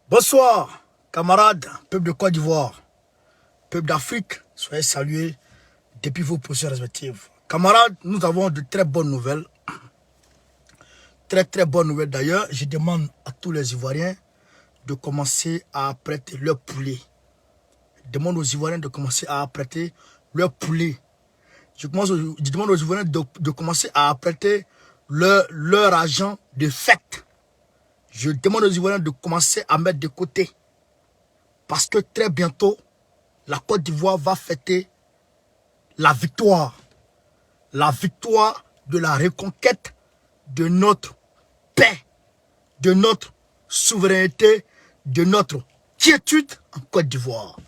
Bonsoir, camarades, peuple de Côte d'Ivoire, peuple d'Afrique, soyez salués depuis vos positions respectives. Camarades, nous avons de très bonnes nouvelles. Très bonnes nouvelles d'ailleurs. Je demande à tous les Ivoiriens de commencer à apprêter leur poulet. Je demande aux Ivoiriens de commencer à apprêter leur poulet. Je demande aux Ivoiriens de commencer à apprêter leur argent de fête. Je demande aux Ivoiriens de commencer à mettre de côté. Parce que très bientôt, la Côte d'Ivoire va fêter la victoire. La victoire de la reconquête de notre paix, de notre souveraineté, de notre quiétude en Côte d'Ivoire.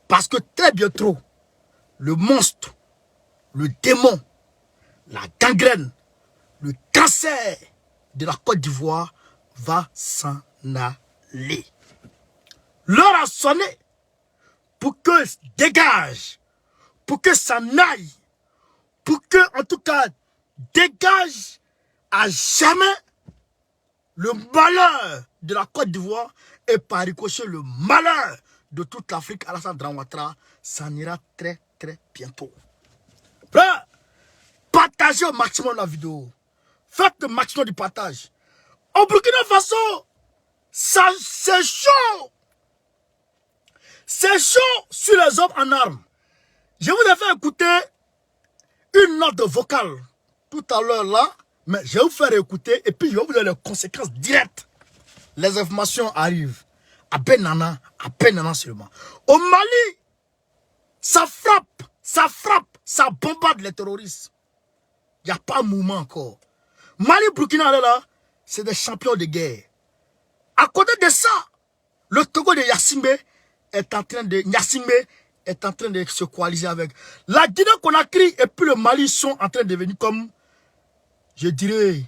Parce que très bientôt, le monstre, le démon, la gangrène, le cancer de la Côte d'Ivoire va s'en aller. L'heure a sonné pour que dégage, pour que ça n'aille, pour que, en tout cas, dégage à jamais le malheur de la Côte d'Ivoire et par ricochet le malheur de toute l'Afrique. Alassane Dramane Ouattara, ça ira très bientôt. Frère, partagez au maximum la vidéo. Faites le maximum du partage. Au Burkina Faso, c'est chaud. C'est chaud sur les hommes en armes. Je vous ai fait écouter une note vocale tout à l'heure là, mais je vais vous faire écouter et puis je vais vous donner les conséquences directes. Les informations arrivent à Benana seulement. Au Mali, ça frappe, ça bombarde les terroristes. Il n'y a pas un mouvement encore. Mali, Burkina, là, c'est des champions de guerre. À côté de ça, le Togo de Yassimbe est en train de se coaliser avec la Guinée-Conakry et puis le Mali sont en train de devenir comme, je dirais,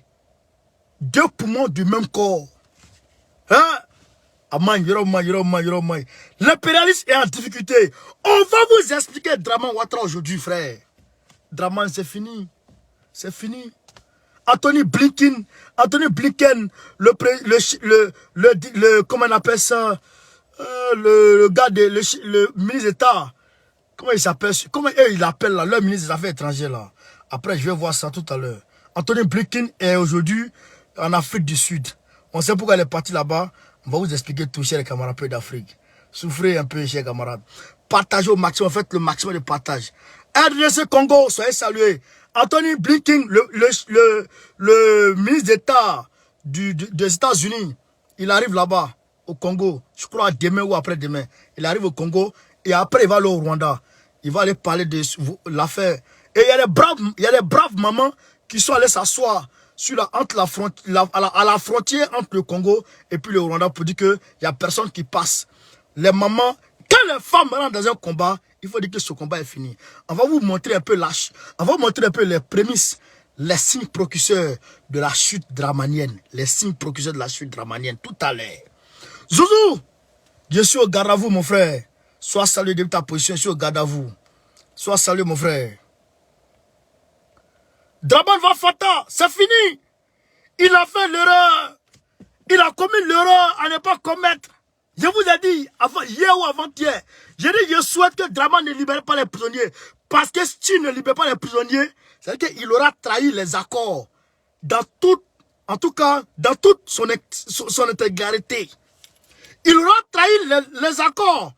deux poumons du même corps. Hein? L'impérialisme est en difficulté. On va vous expliquer Dramane Ouattara aujourd'hui, frère. Dramane, c'est fini. C'est fini. Anthony Blinken, comment on appelle ça? Le gars, le ministre d'État, comment il s'appelle? Comment il appelle là, leur ministre des Affaires étrangères là? Après, je vais voir ça tout à l'heure. Anthony Blinken est aujourd'hui en Afrique du Sud. On sait pourquoi il est parti là-bas. On va vous expliquer tout, chers camarades d'Afrique. Souffrez un peu, chers camarades. Partagez au maximum, faites le maximum de partage. RDC Congo, soyez salués. Anthony Blinken, le ministre d'État des États-Unis, il arrive là-bas, au Congo. Je crois demain ou après-demain. Il arrive au Congo et après il va aller au Rwanda. Il va aller parler de l'affaire. Et il y a des braves mamans qui sont allées s'asseoir à la frontière entre le Congo et puis le Rwanda pour dire qu'il n'y a personne qui passe. Les mamans, quand les femmes rentrent dans un combat, il faut dire que ce combat est fini. On va vous montrer un peu on va vous montrer un peu les prémices, les signes précurseurs de la chute dramanienne. Les signes précurseurs de la chute dramanienne, tout à l'heure. Zouzou, je suis au garde à vous, mon frère. Sois salué de ta position, je suis au garde à vous. Sois salué, mon frère. Dramane Ouattara, c'est fini. Il a fait l'erreur. Il a commis l'erreur à ne pas commettre. Je vous ai dit, hier ou avant-hier, j'ai dit, je souhaite que Dramane ne libère pas les prisonniers. Parce que si tu ne libères pas les prisonniers, c'est-à-dire qu'il aura trahi les accords. En tout cas, dans toute son intégralité. Il aura trahi les accords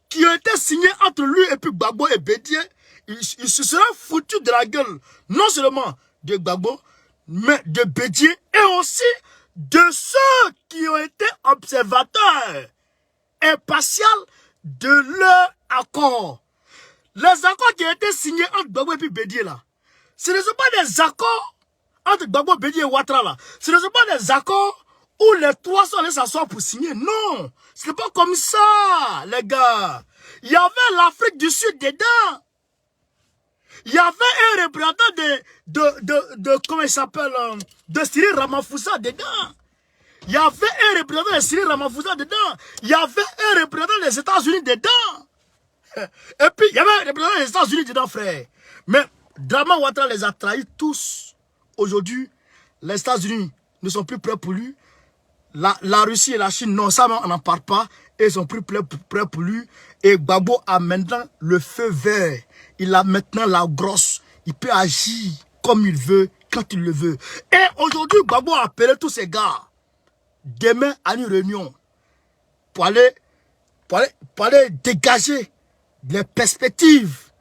qui ont été signés entre lui et puis Gbagbo et Bédié. Il se sera foutu de la gueule, non seulement de Gbagbo, mais de Bédié et aussi de ceux qui ont été observateurs impartial de leur accord. Les accords qui ont été signés entre Gbagbo et puis Bédié là, ce ne sont pas des accords entre Gbagbo, Bédié et Ouattara là. Ce ne sont pas des accords où les trois sont allés s'asseoir pour signer. Non, ce n'est pas comme ça, les gars. Il y avait l'Afrique du Sud dedans. Il y avait un représentant comment il s'appelle, de Cyril Ramaphosa dedans. Il y avait un représentant de Cyril Ramaphosa dedans. Il y avait un représentant des États-Unis dedans. Et puis, il y avait un représentant des États-Unis dedans, frère. Mais Dramane Ouattara les a trahis tous. Aujourd'hui, les États-Unis ne sont plus prêts pour lui. La Russie et la Chine, non, ça, on n'en parle pas. Ils ont pris prêt pour lui. Et Gbagbo a maintenant le feu vert. Il a maintenant la grosse. Il peut agir comme il veut, quand il le veut. Et aujourd'hui, Gbagbo a appelé tous ces gars. Demain, à une réunion. Pour aller dégager les perspectives.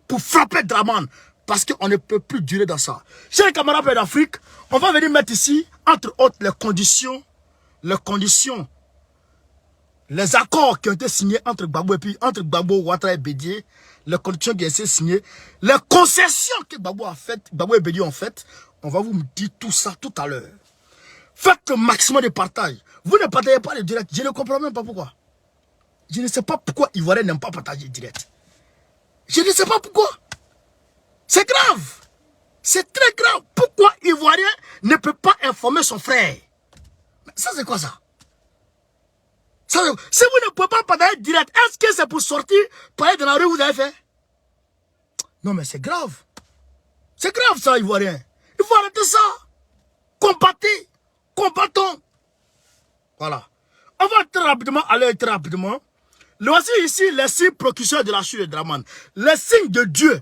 Pour frapper Draman. Parce qu'on ne peut plus durer dans ça. Chers camarades d'Afrique, on va venir mettre ici, entre autres, les conditions, les accords qui ont été signés entre Gbagbo, Ouattara et Bédié, les conditions qui ont été signées, les concessions que Gbagbo et Bédié ont faites. On va vous dire tout ça tout à l'heure. Faites le maximum de partage. Vous ne partagez pas le direct. Je ne comprends même pas pourquoi. Je ne sais pas pourquoi Ivoiriens n'aiment pas partager le direct. Je ne sais pas pourquoi. C'est grave. C'est très grave. Pourquoi Ivoirien ne peut pas informer son frère? Ça, c'est quoi ça? Si vous ne pouvez pas parler direct, est-ce que c'est pour sortir, parler de la rue, vous avez fait? Non, mais c'est grave. C'est grave, ça, Ivoirien. Il faut arrêter ça. Combattons. Voilà. On va aller très rapidement. Voici ici les signes précurseurs de la chute de Draman. Les signes de Dieu.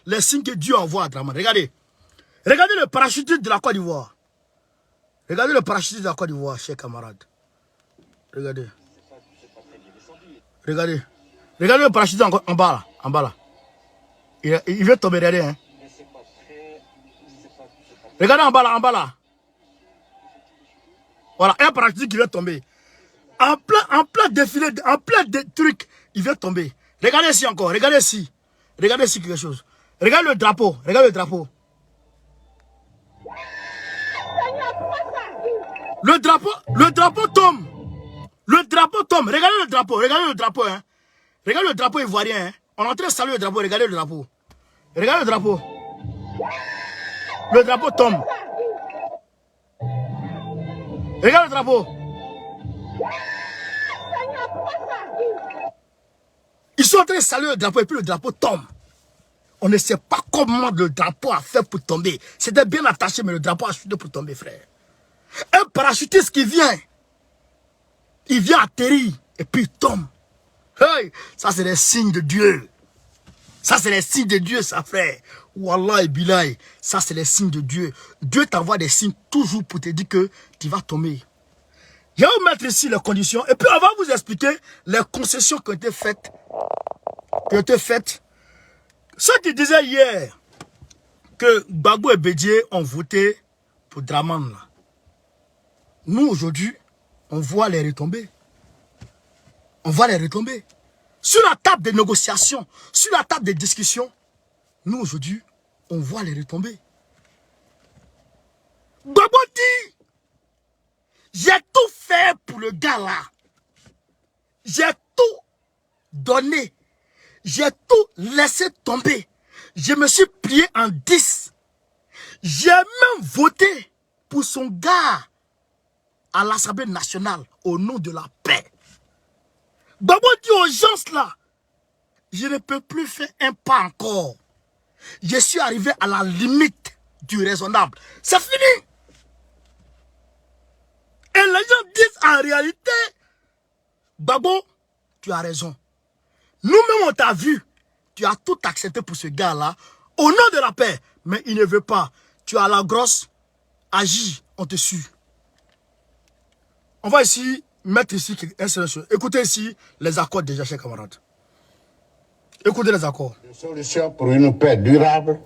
Les signes que Dieu envoie à Draman. Regardez. Regardez le parachutiste de la Côte d'Ivoire. Regardez le parachutiste de la Côte d'Ivoire, chers camarades. Regardez. Regardez le parachutiste en bas là. Il veut tomber derrière. Hein. Regardez en bas là. Voilà, un parachutiste qui veut tomber. En plein défilé, en plein truc, il vient tomber. Regardez ici encore, regardez ici. Regardez ici quelque chose. Regardez le drapeau, Le drapeau tombe. Regardez le drapeau, hein. Regardez le drapeau ivoirien, hein. On est en train de saluer le drapeau, regardez le drapeau. Regardez le drapeau. Le drapeau tombe. Regardez le drapeau. Ils sont en train de saluer le drapeau et puis le drapeau tombe. On ne sait pas comment le drapeau a fait pour tomber. C'était bien attaché, mais le drapeau a chuté pour tomber, frère. Un parachutiste qui vient. Il vient atterrir et puis il tombe. Hey, ça c'est des signes de Dieu. Ça c'est les signes de Dieu, ça, frère. Wallah et billahi, ça c'est les signes de Dieu. Dieu t'envoie des signes toujours pour te dire que tu vas tomber. Je vais vous mettre ici les conditions et puis on va vous expliquer les concessions qui ont été faites. Ceux qui disaient hier que Gbagbo et Bédié ont voté pour Draman, là. Nous aujourd'hui, on voit les retombées. Sur la table des négociations, sur la table des discussions, nous aujourd'hui, on voit les retombées. Gbagbo dit, j'ai tout fait pour le gars là. J'ai tout donné. J'ai tout laissé tomber. Je me suis plié en 10. J'ai même voté pour son gars à l'Assemblée nationale au nom de la paix. Gbagbo dit aux gens là, je ne peux plus faire un pas encore. Je suis arrivé à la limite du raisonnable. C'est fini. Et les gens disent en réalité, Gbagbo, tu as raison. Nous-mêmes on t'a vu. Tu as tout accepté pour ce gars-là, au nom de la paix. Mais il ne veut pas. Tu as la grosse, agis, on te suit. On va ici mettre ici un seul chose. Écoutez ici les accords déjà, chers camarades. Écoutez les accords. Une solution pour une paix durable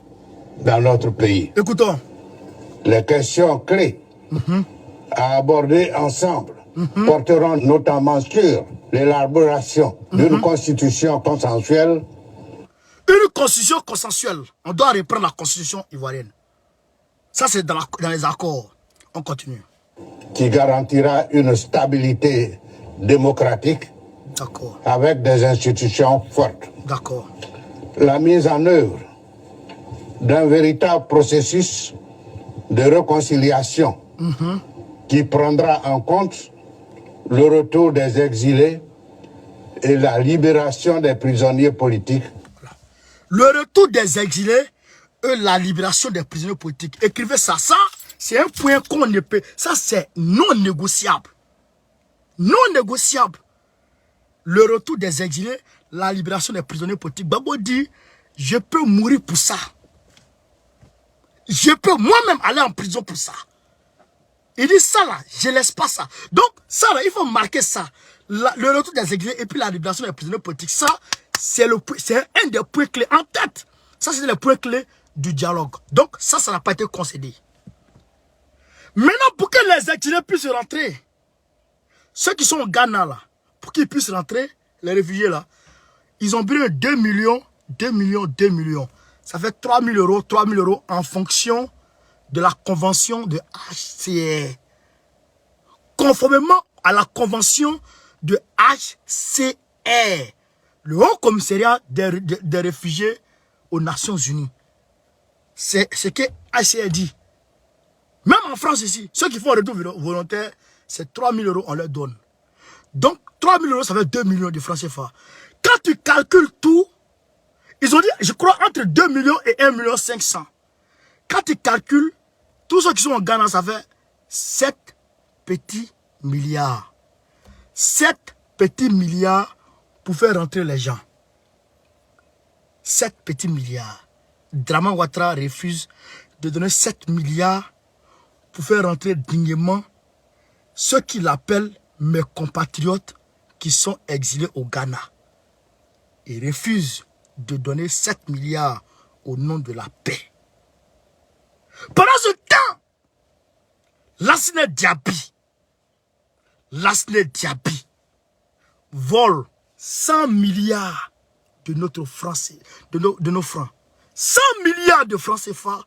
dans notre pays. Écoutons. Les questions clés à aborder ensemble porteront notamment sur l'élaboration d'une constitution consensuelle. Une constitution consensuelle. On doit reprendre la constitution ivoirienne. Ça, c'est dans les accords. On continue. Qui garantira une stabilité démocratique avec des institutions fortes. D'accord. La mise en œuvre d'un véritable processus de réconciliation qui prendra en compte le retour des exilés et la libération des prisonniers politiques. Le retour des exilés et la libération des prisonniers politiques. Écrivez ça. Ça, C'est un point qu'on ne peut... Ça, c'est non négociable. Non négociable. Le retour des exilés, la libération des prisonniers politiques. Gbagbo dit, je peux mourir pour ça. Je peux moi-même aller en prison pour ça. Il dit ça là, je laisse pas ça. Donc, ça là, il faut marquer ça. Le retour des exilés et puis la libération des prisonniers politiques. Ça, c'est un des points clés en tête. Ça, c'est les points clés du dialogue. Donc, ça n'a pas été concédé. Maintenant, pour que les exilés puissent rentrer, ceux qui sont au Ghana là, pour qu'ils puissent rentrer, les réfugiés là, ils ont besoin de 2 millions, 2 millions, 2 millions. Ça fait 3 000 euros, 3 000 euros en fonction de la convention de HCR. Conformément à la convention de HCR, le Haut Commissariat des réfugiés aux Nations Unies. C'est ce que HCR dit. Même en France ici, ceux qui font un retour volontaire, c'est 3 000 euros, on leur donne. Donc, 3 000 euros, ça fait 2 millions de francs CFA. Quand tu calcules tout, ils ont dit, je crois, entre 2 millions et 1 million 500. Quand tu calcules, tous ceux qui sont en Ghana, ça fait 7 petits milliards. 7 petits milliards pour faire rentrer les gens. 7 petits milliards. Dramane Ouattara refuse de donner 7 milliards pour faire rentrer dignement ceux qu'il appelle mes compatriotes qui sont exilés au Ghana. Il refuse de donner 7 milliards au nom de la paix. Pendant ce temps, Lassana Diaby vole 100 milliards de notre français, de nos francs. 100 milliards de francs CFA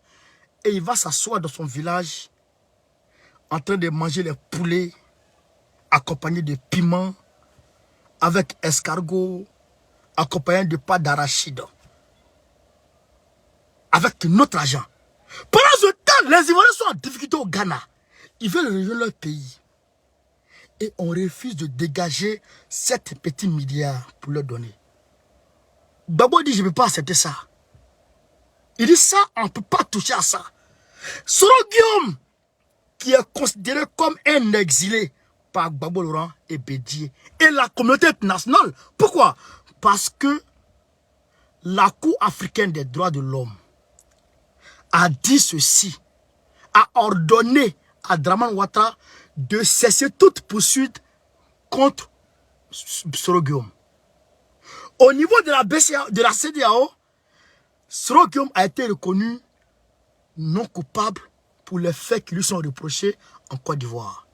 et il va s'asseoir dans son village en train de manger les poulets accompagnés de piments avec escargot accompagné de pâte d'arachide avec notre argent. Pendant ce temps, les Ivoiriens sont en difficulté au Ghana. Ils veulent rejoindre leur pays. Et on refuse de dégager 7 petits milliards pour leur donner. Gbagbo dit, je ne peux pas accepter ça. Il dit ça, on ne peut pas toucher à ça. Soro Guillaume, qui est considéré comme un exilé par Gbagbo Laurent et Bédié et la communauté internationale. Pourquoi? Parce que la Cour africaine des droits de l'homme a dit ceci, a ordonné à Dramane Ouattara de cesser toute poursuite contre Soro Guillaume. Au niveau de la CEDEAO, Soro Guillaume a été reconnu non coupable pour les faits qui lui sont reprochés en Côte d'Ivoire.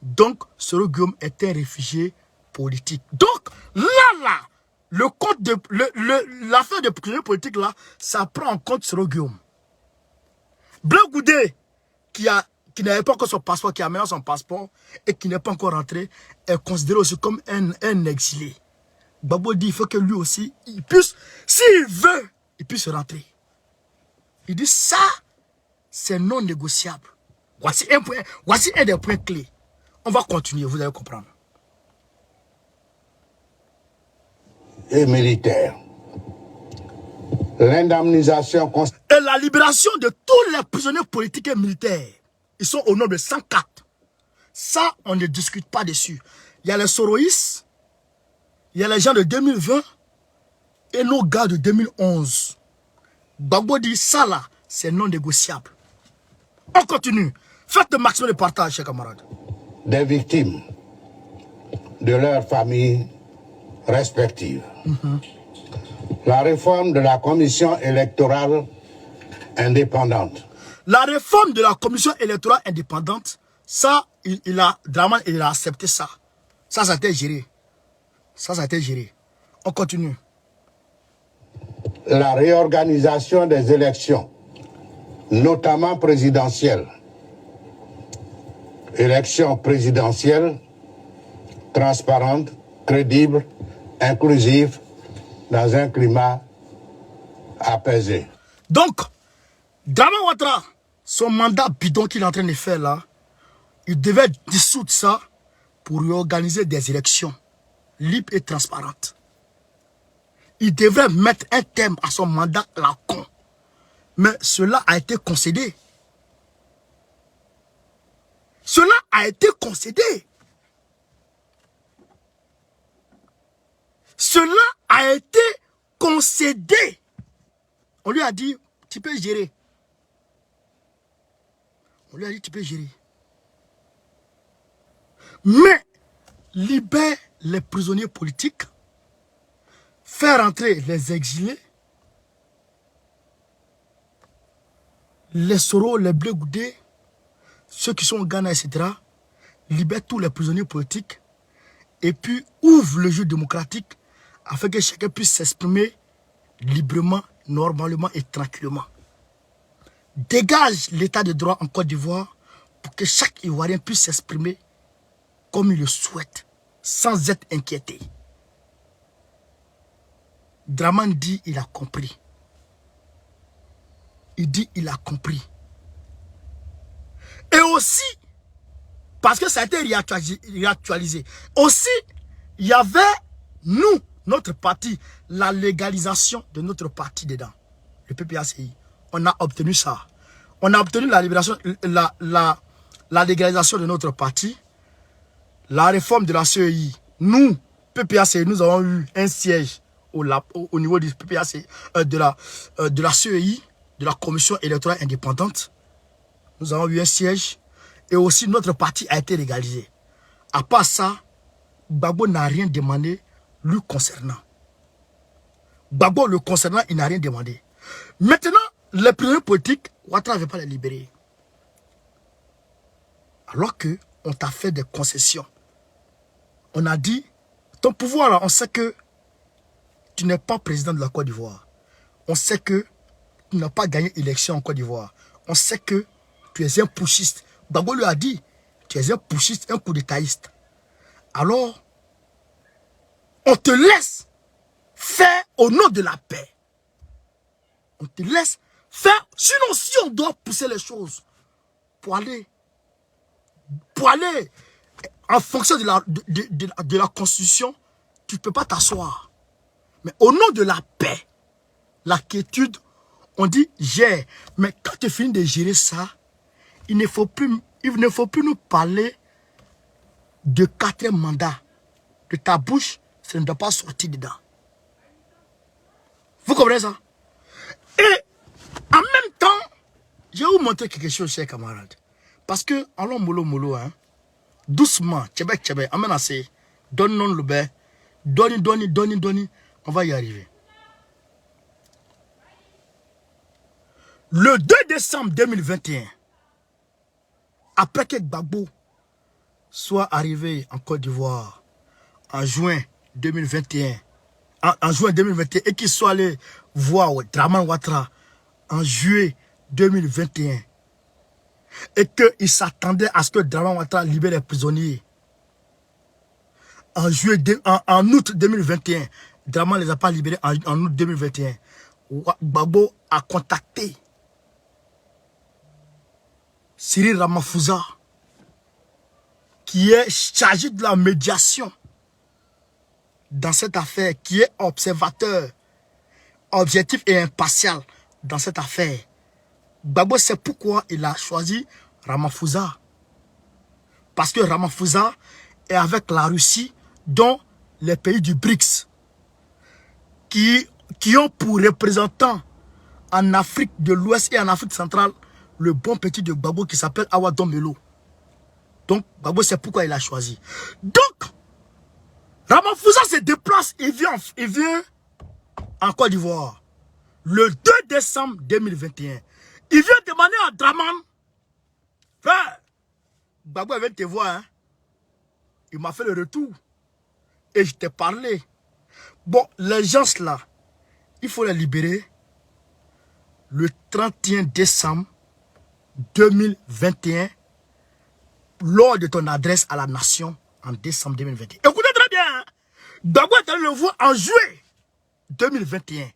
Donc, Soro Guillaume est un réfugié politique. Donc, là, l'affaire de prisonniers politiques, là, ça prend en compte Soro Guillaume. Blé Goudé, qui n'avait pas encore son passeport, qui a maintenant son passeport et qui n'est pas encore rentré, est considéré aussi comme un exilé. Gbagbo dit il faut que lui aussi, il puisse, s'il veut, il puisse rentrer. Il dit ça, c'est non négociable. Voici un des points clés. On va continuer, vous allez comprendre. Et militaire. L'indemnisation et la libération de tous les prisonniers politiques et militaires. Ils sont au nombre de 104. Ça, on ne discute pas dessus. Il y a les Soroïs, il y a les gens de 2020 et nos gars de 2011. Gbagbo dit ça là, c'est non négociable. On continue. Faites le maximum de partage, chers camarades. Des victimes de leurs familles respectives. La réforme de la commission électorale indépendante. La réforme de la commission électorale indépendante, ça, Dramane, il a accepté ça. Ça a été géré. Ça a été géré. On continue. La réorganisation des élections, notamment présidentielles. Élections présidentielles, transparentes, crédibles, inclusives, dans un climat apaisé. Donc, Dramane Ouattara, son mandat bidon qu'il est en train de faire là, il devait dissoudre ça pour réorganiser des élections libres et transparentes. Il devrait mettre un terme à son mandat à la con. Mais cela a été concédé. Cela a été concédé. Cela a été concédé. On lui a dit, tu peux gérer. On lui a dit, tu peux gérer. Mais, libère les prisonniers politiques, faire entrer les exilés, les Soro, les Blé Goudé, ceux qui sont au Ghana, etc. Libère tous les prisonniers politiques et puis ouvre le jeu démocratique afin que chacun puisse s'exprimer librement, normalement et tranquillement. Dégage l'état de droit en Côte d'Ivoire pour que chaque Ivoirien puisse s'exprimer comme il le souhaite, sans être inquiété. Dramane dit il a compris. Il dit il a compris. Et aussi, parce que ça a été réactualisé, aussi, il y avait, nous, notre parti, la légalisation de notre parti dedans, le PPACI. On a obtenu ça. On a obtenu la libération, la légalisation de notre parti, la réforme de la CEI. Nous, PPACI, nous avons eu un siège au niveau du PPACI, de la CEI, de la Commission électorale indépendante. Nous avons eu un siège et aussi notre parti a été légalisé. À part ça, Gbagbo n'a rien demandé lui concernant. Gbagbo le concernant, il n'a rien demandé. Maintenant, les prisonniers politiques, Ouattara ne veut pas les libérer. Alors que on t'a fait des concessions. On a dit, ton pouvoir, là, on sait que tu n'es pas président de la Côte d'Ivoire. On sait que tu n'as pas gagné l'élection en Côte d'Ivoire. On sait que tu es un putschiste. Gbagbo lui a dit, tu es un putschiste, un coup d'étatiste. Alors, on te laisse faire au nom de la paix. On te laisse faire. Sinon, si on doit pousser les choses pour aller en fonction de la Constitution, tu ne peux pas t'asseoir. Mais au nom de la paix, la quiétude, on dit gère. Mais quand tu finis de gérer ça, il ne faut plus nous parler de 4e mandat. De ta bouche, ça ne doit pas sortir dedans. Vous comprenez ça? Et en même temps, je vais vous montrer quelque chose, chers camarades. Parce que, allons mollo, hein, doucement, tchébek, amène assez, donne le bain, donne, on va y arriver. Le 2 décembre 2021, après que Gbagbo soit arrivé en Côte d'Ivoire en juin 2021, et qu'il soit allé voir Dramane Ouattara en juillet 2021, et qu'il s'attendait à ce que Dramane Ouattara libère les prisonniers en août 2021, Dramane ne les a pas libérés en août 2021. Gbagbo a contacté Cyril Ramaphosa, qui est chargé de la médiation dans cette affaire, qui est observateur, objectif et impartial dans cette affaire. Gbagbo, c'est pourquoi il a choisi Ramaphosa. Parce que Ramaphosa est avec la Russie, dont les pays du BRICS, qui ont pour représentant en Afrique de l'Ouest et en Afrique centrale le bon petit de Gbagbo qui s'appelle Awa Dombelo. Donc, Gbagbo, c'est pourquoi il a choisi. Donc, Ramaphosa se déplace, il vient en Côte d'Ivoire le 2 décembre 2021. Il vient demander à Dramane, frère, Gbagbo vient te voir, hein. Il m'a fait le retour. Et je t'ai parlé. Bon, les gens là, il faut les libérer le 31 décembre 2021 lors de ton adresse à la nation en décembre 2021. Écoutez très bien, hein? Gbagbo est allé le voir en juillet 2021.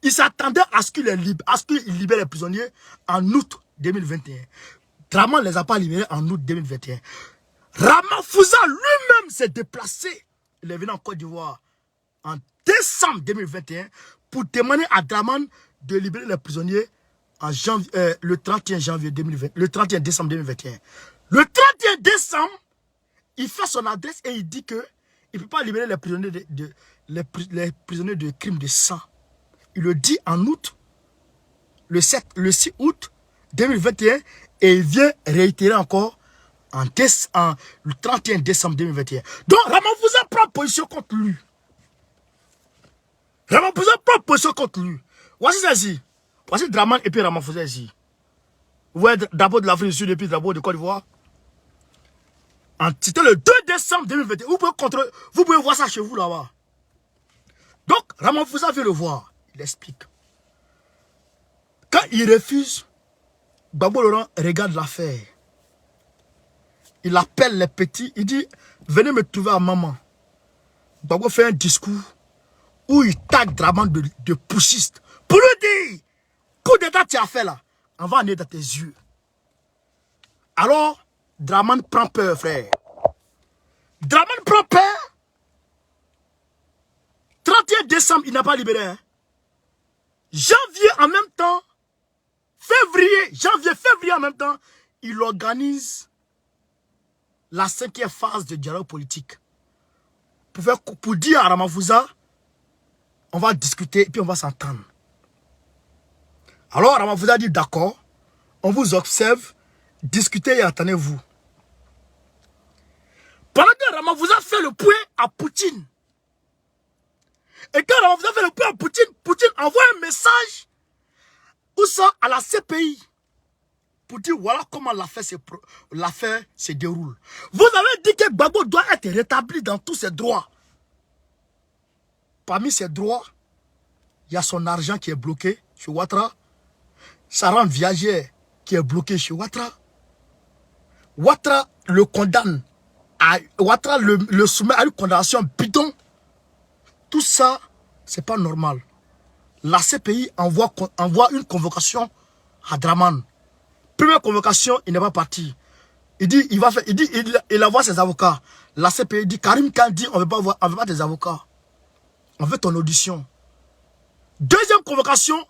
Il s'attendait à ce qu'il libère les prisonniers en août 2021. Dramane ne les a pas libérés en août 2021. Ramaphosa lui-même s'est déplacé. Il est venu en Côte d'Ivoire en décembre 2021 pour demander à Dramane de libérer les prisonniers en le 31 décembre 2021. Le 31 décembre, il fait son adresse et il dit que il ne peut pas libérer les prisonniers les prisonniers de crimes de sang. Il le dit en août, le 6 août 2021, et il vient réitérer encore le 31 décembre 2021. Donc Ramaphosa prend position contre lui. Ramaphosa prend position contre lui. Voici ça ici. Voici Dramane et puis Ramaphosa ici. Vous voyez d'abord de l'Afrique du Sud et puis d'abord de Côte d'Ivoire. C'était le 2 décembre 2021. Vous pouvez voir ça chez vous là-bas. Donc, Ramaphosa veut le voir. Il explique. Quand il refuse, Gbagbo Laurent regarde l'affaire. Il appelle les petits. Il dit, venez me trouver à maman. Gbagbo fait un discours où il tague Dramane de poussiste. Pour lui dire, coup d'état tu as fait là, on va aller dans tes yeux. Alors, Dramane prend peur, frère. Dramane prend peur. 31 décembre, il n'a pas libéré. Hein. Janvier en même temps, février en même temps, il organise la 5e phase de dialogue politique. Pour dire à Ramaphosa, on va discuter et puis on va s'entendre. Alors Ramaphosa dit d'accord, on vous observe, discutez et attendez-vous. Pendant que Ramaphosa fait le point à Poutine, et quand Ramaphosa fait le point à Poutine, Poutine envoie un message où ça à la CPI pour dire voilà comment l'affaire se déroule. Vous avez dit que Gbagbo doit être rétabli dans tous ses droits. Parmi ses droits, il y a son argent qui est bloqué chez Ouattara, sa rente viagère qui est bloquée chez Ouattara. Ouattara le condamne, Ouattara le soumet à une condamnation bidon. Tout ça, c'est pas normal. La CPI envoie une convocation à Dramane. Première convocation, il n'est pas parti. Il dit, il envoie ses avocats. La CPI dit, Karim Khan dit, on veut pas tes avocats. On veut ton audition. Deuxième convocation,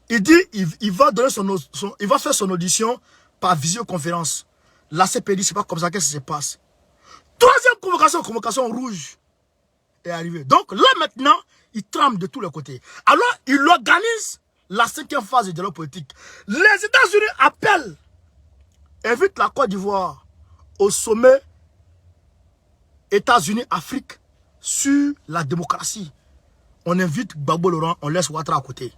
il dit, il va faire son audition par visioconférence. La CPI dit, c'est pas comme ça que ça se passe. Troisième convocation rouge est arrivée. Donc là maintenant, il tremble de tous les côtés. Alors, il organise la 5e phase du dialogue politique. Les États-Unis appellent, invitent la Côte d'Ivoire au sommet États-Unis-Afrique sur la démocratie. On invite Gbagbo Laurent, on laisse Ouattara à côté.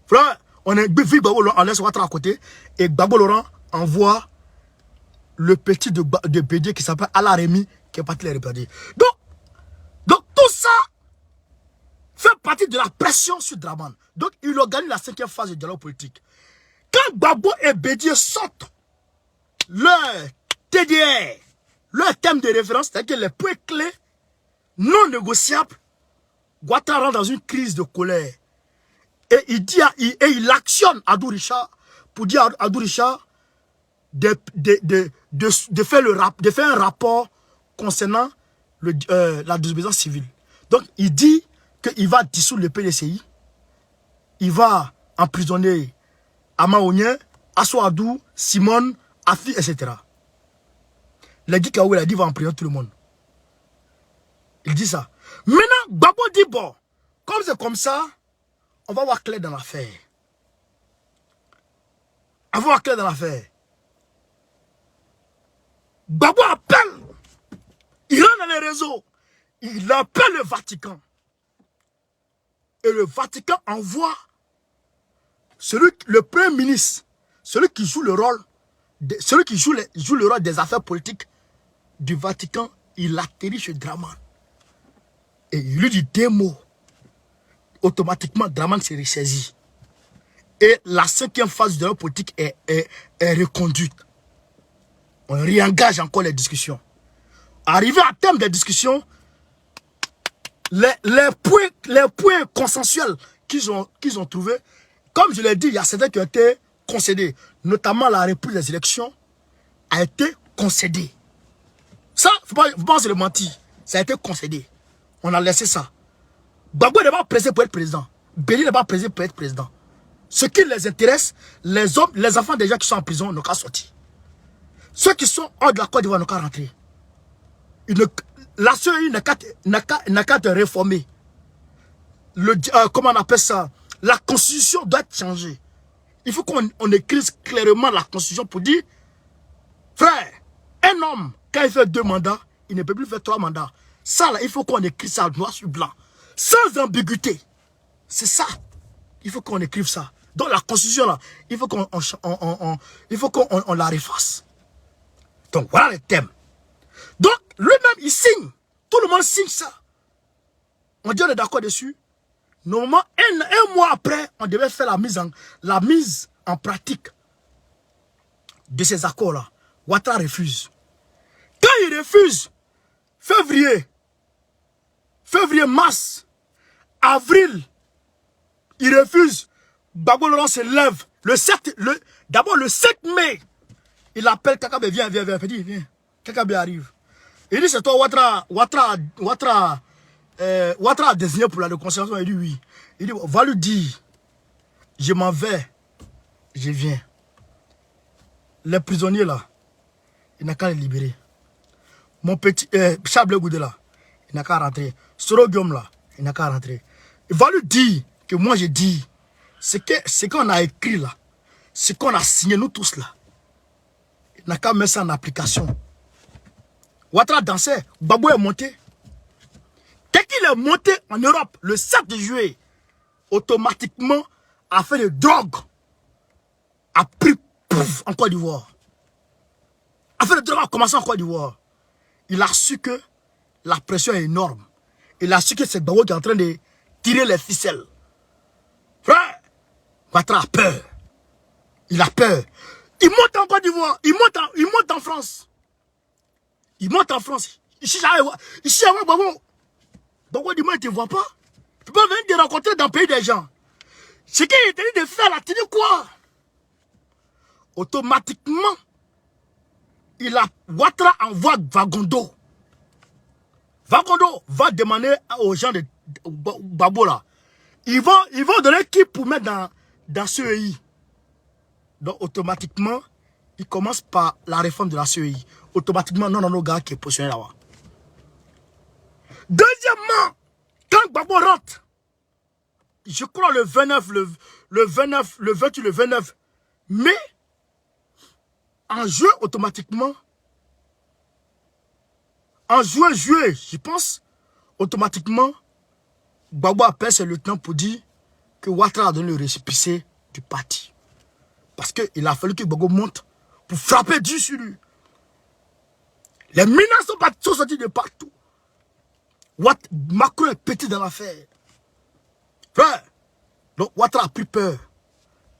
Frère, on invite Gbagbo Laurent, on laisse Ouattara à côté. Et Gbagbo Laurent envoie le petit de Bédié qui s'appelle Alarémi, qui est parti les répéter. Donc tout ça fait partie de la pression sur Dramane. Donc il organise la 5e phase du dialogue politique. Quand Gbagbo et Bédié sortent leur TDR, leur thème de référence, c'est-à-dire les points clés non négociables, Ouattara rentre dans une crise de colère. Et il actionne Adou Richard pour dire à Adou Richard de faire un rapport concernant la désobéissance civile. Donc il dit qu'il va dissoudre le PDCI, il va emprisonner Amaonien, Assoadou, Simone, Afi, etc. Les Guy Kaou, il a dit qu'il va emprisonner tout le monde. Il dit ça. Maintenant, Gbagbo dit bon, comme c'est comme ça, on va voir clair dans l'affaire. On va voir clair dans l'affaire. Gbagbo appelle, il rentre dans les réseaux, il appelle le Vatican. Et le Vatican envoie le premier ministre, celui qui joue le rôle des affaires politiques du Vatican, il atterrit chez Dramane. Et il lui dit des mots. Automatiquement, Dramane s'est ressaisi. Et la 5e phase du dialogue politique est reconduite. On réengage encore les discussions. Arrivé à terme des discussions, les points consensuels qu'ils ont trouvés, comme je l'ai dit, il y a certains qui ont été concédés. Notamment la reprise des élections a été concédée. Ça, il ne faut pas se le mentir. Ça a été concédé. On a laissé ça. Gbagbo n'est pas pressé pour être président. Béli n'est pas pressé pour être président. Ce qui les intéresse, les enfants des gens qui sont en prison n'ont qu'à sortir. Ceux qui sont hors de la Côte d'Ivoire n'ont qu'à rentrer. La CEI n'a qu'à te réformer. Comment on appelle ça? La constitution doit être changée. Il faut qu'on écrive clairement la constitution pour dire, frère, un homme, quand il fait 2 mandats, il ne peut plus faire 3 mandats. Ça, là, il faut qu'on écrive ça noir sur blanc. Sans ambiguïté. C'est ça. Il faut qu'on écrive ça. Donc la constitution, là, il faut qu'on la refasse. Donc voilà les thèmes. Donc lui-même, il signe. Tout le monde signe ça. On dit on est d'accord dessus. Normalement, un mois après, on devait faire la mise en pratique de ces accords-là. Ouattara refuse. Quand il refuse, février, mars, avril, il refuse. Gbagbo Laurent se lève. D'abord le 7 mai, il appelle Kakabe, viens, petit, viens. Kakabe arrive. Il dit, c'est toi, Ouattara a désigné pour la réconciliation. Il dit oui. Il dit, va lui dire, je m'en vais, je viens. Les prisonniers là, il n'a qu'à les libérer. Mon petit Chablé Goudé là, il n'a qu'à rentrer. Soro Guillaume là, il n'a qu'à rentrer. Il va lui dire que moi j'ai dit, ce qu'on a écrit là, ce qu'on a signé nous tous là, il n'a qu'à mettre ça en application. Ouattara dansait, Gbagbo est monté. Dès qu'il est monté en Europe le 7 juillet, automatiquement, affaire de drogue a pris pouf en Côte d'Ivoire. Affaire de drogue a commencé en Côte d'Ivoire. Il a su que la pression est énorme. Il a su que c'est Gbagbo qui est en train de tirer les ficelles. Frère, Ouattara a peur. Il a peur. Il monte en Côte d'Ivoire. Il monte en France. Il monte en France. Ici, Gbagbo. Gbagbo dit, moi, il ne te voit pas. Tu peux venir te rencontrer dans le pays des gens. Ce qu'il est dit de faire, là, tu dis quoi? Automatiquement, Ouattara envoie Vagondo. Vagondo va demander aux gens de Gbagbo là. Ils vont donner qui pour mettre dans CEI. Donc automatiquement, il commence par la réforme de la CEI. Automatiquement, non, gars qui est positionné là-bas. Deuxièmement, quand Gbagbo rentre, je crois le 28, le 29 mai, en juin, automatiquement, en juin, je pense, automatiquement, Gbagbo appelle ses lieutenants pour dire que Ouattara a donné le récépissé du parti. Parce qu'il a fallu que Gbagbo monte pour frapper dur sur lui. Les menaces sont sorties de partout. Macron est petit dans l'affaire. Frère, donc Ouattara a pris peur.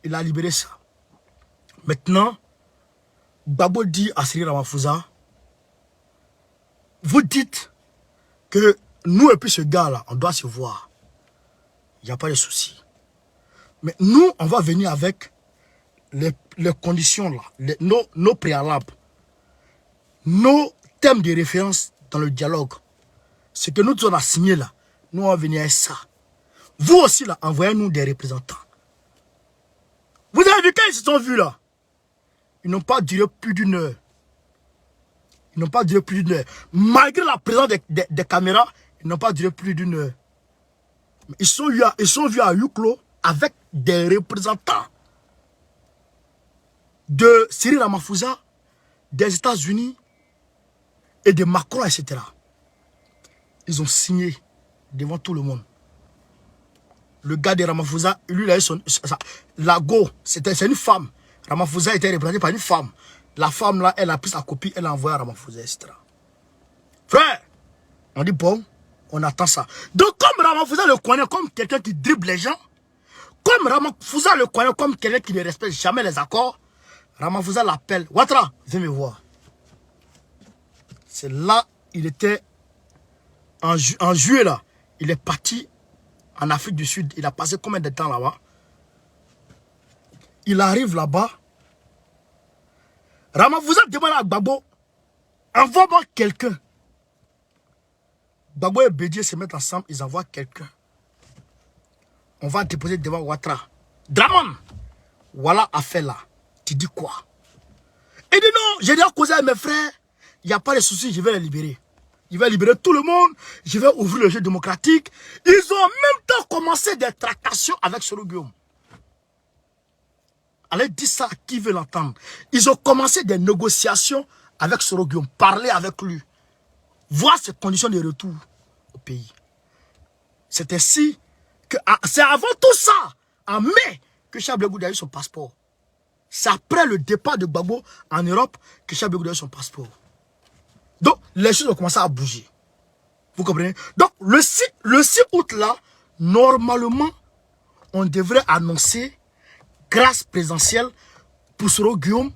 Il a libéré ça. Maintenant, Gbagbo dit à Cyril Ramaphosa, vous dites que nous et puis ce gars-là, on doit se voir. Il n'y a pas de souci. Mais nous, on va venir avec les conditions là, nos préalables, nos thèmes de référence dans le dialogue. Ce que nous on a signé là, nous on va venir avec ça. Vous aussi là, envoyez-nous des représentants. Vous avez vu quand ils se sont vus là, ils n'ont pas duré plus d'une heure. Ils n'ont pas duré plus d'une heure. Malgré la présence des caméras, ils n'ont pas duré plus d'une heure. Ils sont vus à huis clos avec des représentants de Cyril Ramaphosa, des États-Unis et de Macron, etc. Ils ont signé devant tout le monde. Le gars de Ramaphosa, lui, il a eu la go, c'est une femme. Ramaphosa était représenté par une femme. La femme là, elle a pris sa copie, elle a envoyé à Ramaphosa, etc. Frère, on dit bon, on attend ça. Donc comme Ramaphosa le connaît comme quelqu'un qui dribble les gens, comme Ramaphosa le connaît comme quelqu'un qui ne respecte jamais les accords, Ramaphosa l'appelle. Ouattara, viens me voir. C'est là, il était en juillet là. Il est parti en Afrique du Sud. Il a passé combien de temps là-bas? Il arrive là-bas. Ramaphosa demande à Gbagbo, envoie-moi quelqu'un. Gbagbo et Bédié se mettent ensemble, ils envoient quelqu'un. On va déposer devant Ouattara. Draman, voilà affaire là. Tu dis quoi? Il dit non, j'ai déjà causé avec mes frères. Il n'y a pas de souci, je vais les libérer. Il va libérer tout le monde. Je vais ouvrir le jeu démocratique. Ils ont en même temps commencé des tractations avec Soro Guillaume. Allez dire ça à qui veut l'entendre. Ils ont commencé des négociations avec Soro Guillaume. Parler avec lui. Voir ses conditions de retour au pays. C'est ainsi que... C'est avant tout ça, en mai, que Charles Blé Goudé a eu son passeport. C'est après le départ de Gbagbo en Europe que Charles Blé Goudé a eu son passeport. Donc, les choses ont commencé à bouger. Vous comprenez? Donc, le 6 août là, normalement, on devrait annoncer grâce présidentielle pour Soro Guillaume,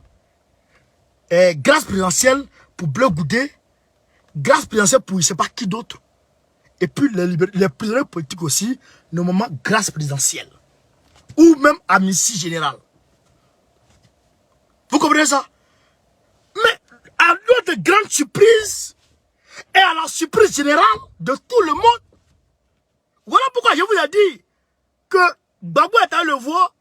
grâce présidentielle pour Blé Goudé, grâce présidentielle pour je ne sais pas qui d'autre. Et puis, les prisonniers politiques aussi, normalement, grâce présidentielle. Ou même amnistie générale. Vous comprenez ça? Mais à notre grande surprise et à la surprise générale de tout le monde, voilà pourquoi je vous ai dit que Gbagbo est allé le voir.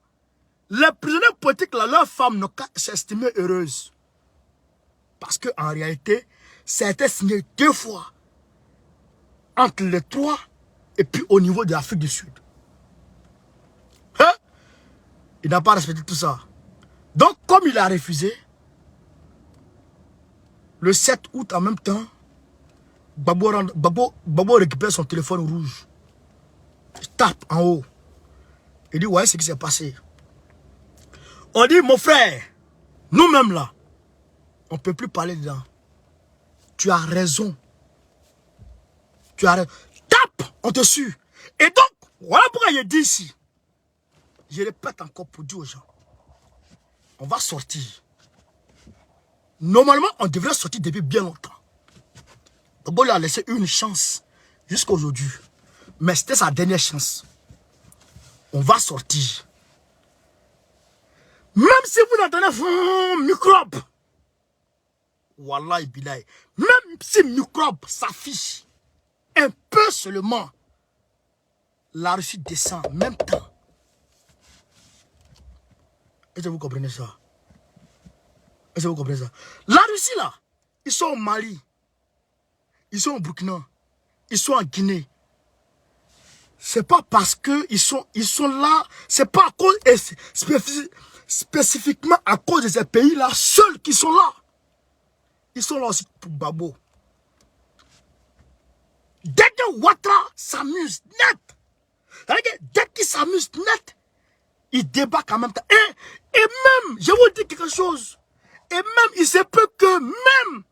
Les prisonniers politiques, là, leurs femmes n'ont qu'à s'estimer heureuses. Parce qu'en réalité, ça a été signé 2 fois. Entre les 3 et puis au niveau de l'Afrique du Sud. Hein? Il n'a pas respecté tout ça. Donc, comme il a refusé, le 7 août en même temps, Gbagbo récupère son téléphone rouge. Il tape en haut. Il dit, ouais, c'est ce qui s'est passé. On dit, mon frère, nous-mêmes là, on ne peut plus parler dedans. Tu as raison. Tu as raison. Tape, on te suit. Et donc, voilà pourquoi je dis ici. Je répète encore pour dire aux gens. On va sortir. Normalement, on devrait sortir depuis bien longtemps. Gbagbo lui a laissé une chance jusqu'à aujourd'hui. Mais c'était sa dernière chance. On va sortir. Même si vous entendez microbe. Wallahi billahi. Même si microbe s'affiche un peu seulement, la Russie descend en même temps. Est-ce que vous comprenez ça? Est-ce que vous comprenez ça? La Russie là, ils sont au Mali, ils sont au Burkina, ils sont en Guinée. C'est pas parce que ils sont là, c'est pas à cause, spécifiquement à cause de ces pays-là, seuls qui sont là. Ils sont là aussi pour Gbagbo. Dès que Ouattara s'amuse net, dès qu'il s'amuse net, il débarque en même temps. Et même, je vous dis quelque chose, et même, il se peut que même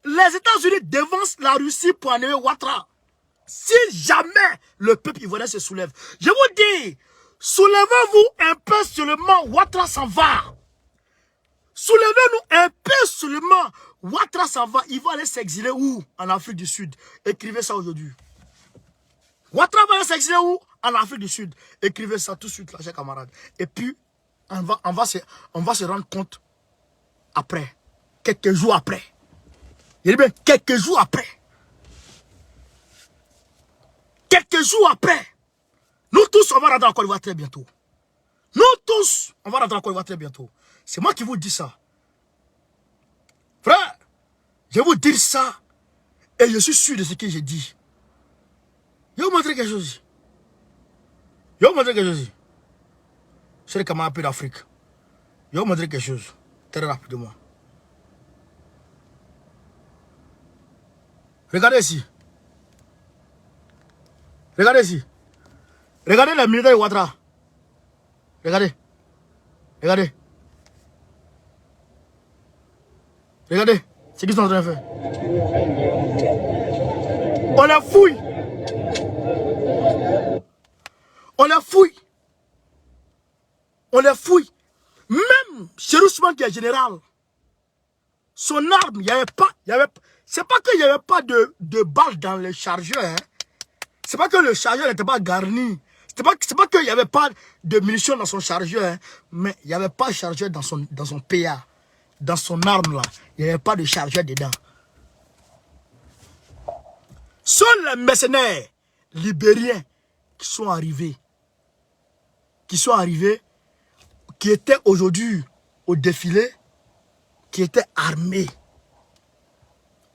les États-Unis devancent la Russie pour enlever Ouattara. Si jamais le peuple ivoirien se soulève, je vous dis, soulevez-vous un peu seulement, Ouattara s'en va. Soulevez-nous un peu seulement, Ouattara s'en va. Il va aller s'exiler où? En Afrique du Sud. Écrivez ça aujourd'hui. Ouattara va aller s'exiler où? En Afrique du Sud. Écrivez ça tout de suite, là, chers camarades. Et puis, on va se rendre compte après. Quelques jours après. Il dit bien, quelques jours après. Quelques jours après. Nous tous, on va rentrer en Côte d'Ivoire très bientôt. Nous tous, on va rentrer en Côte d'Ivoire très bientôt. C'est moi qui vous dis ça. Frère, je vais vous dire ça. Et je suis sûr de ce que j'ai dit. Je vais vous montrer quelque chose. Je vais vous montrer quelque chose. C'est le camarade peu d'Afrique. Je vais vous montrer quelque chose. Très rapidement. Regardez ici. Regardez ici. Regardez les militaires de Ouattara. Regardez. Regardez. Regardez ce qu'ils sont en train de faire. On les fouille. On les fouille. On les fouille. Même chez Ousmane qui est général, son arme, il n'y avait pas. C'est pas qu'il n'y avait pas de balles dans le chargeur. Hein. C'est pas que le chargeur n'était pas garni. C'est pas qu'il n'y avait pas de munitions dans son chargeur. Hein. Mais il n'y avait pas de chargeur dans son PA. Dans son arme là. Il n'y avait pas de chargeur dedans. Seuls les mercenaires libériens qui sont arrivés. Qui étaient aujourd'hui au défilé. qui étaient armés.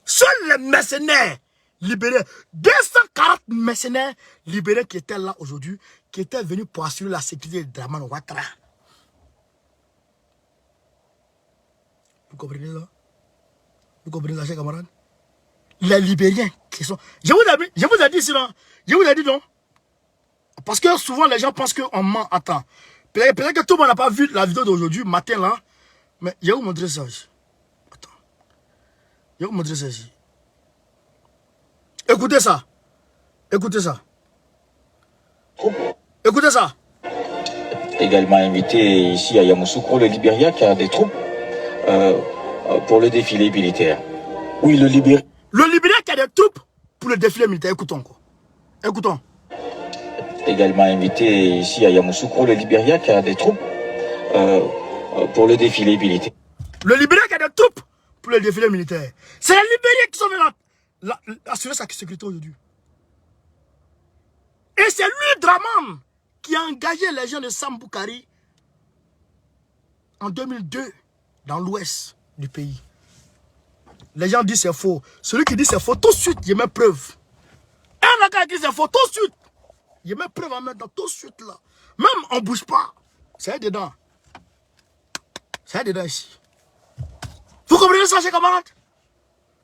Seuls les mercenaires libérés, 240 mercenaires libérés qui étaient là aujourd'hui, qui étaient venus pour assurer la sécurité de Dramane Ouattara. Vous comprenez ça? Vous comprenez ça, chers camarades? Les Libériens qui sont... Je vous ai dit sinon. Je vous ai dit non. Parce que souvent les gens pensent qu'on ment. Attends. Peut-être que tout le monde n'a pas vu la vidéo d'aujourd'hui, matin là. Mais je vais vous montrer ça ici. Attends. Je vais vous montrer ça ici. Écoutez ça. Écoutez ça. Écoutez ça. Également invité ici à Yamoussoukro, le Libéria, qui a des troupes pour le défilé militaire. Oui, le Libéria. Le Libéria qui a des troupes pour le défilé militaire. Écoutons quoi. Écoutons. Également invité ici à Yamoussoukro, le Libéria, qui a des troupes pour le défilé militaire. Le Libéria qui a des troupes pour le défilé militaire. C'est les Libériens qui sont venus assurer sa sécurité aujourd'hui. Et c'est lui, Dramane, qui a engagé les gens de Samboukari en 2002 dans l'ouest du pays. Les gens disent c'est faux. Celui qui dit c'est faux, tout de suite, il met preuve. Un gars qui dit c'est faux, tout de suite. Il met preuve en mettant tout de suite là. Même on ne bouge pas. C'est dedans. C'est dedans ici. Vous comprenez ça, chers camarades?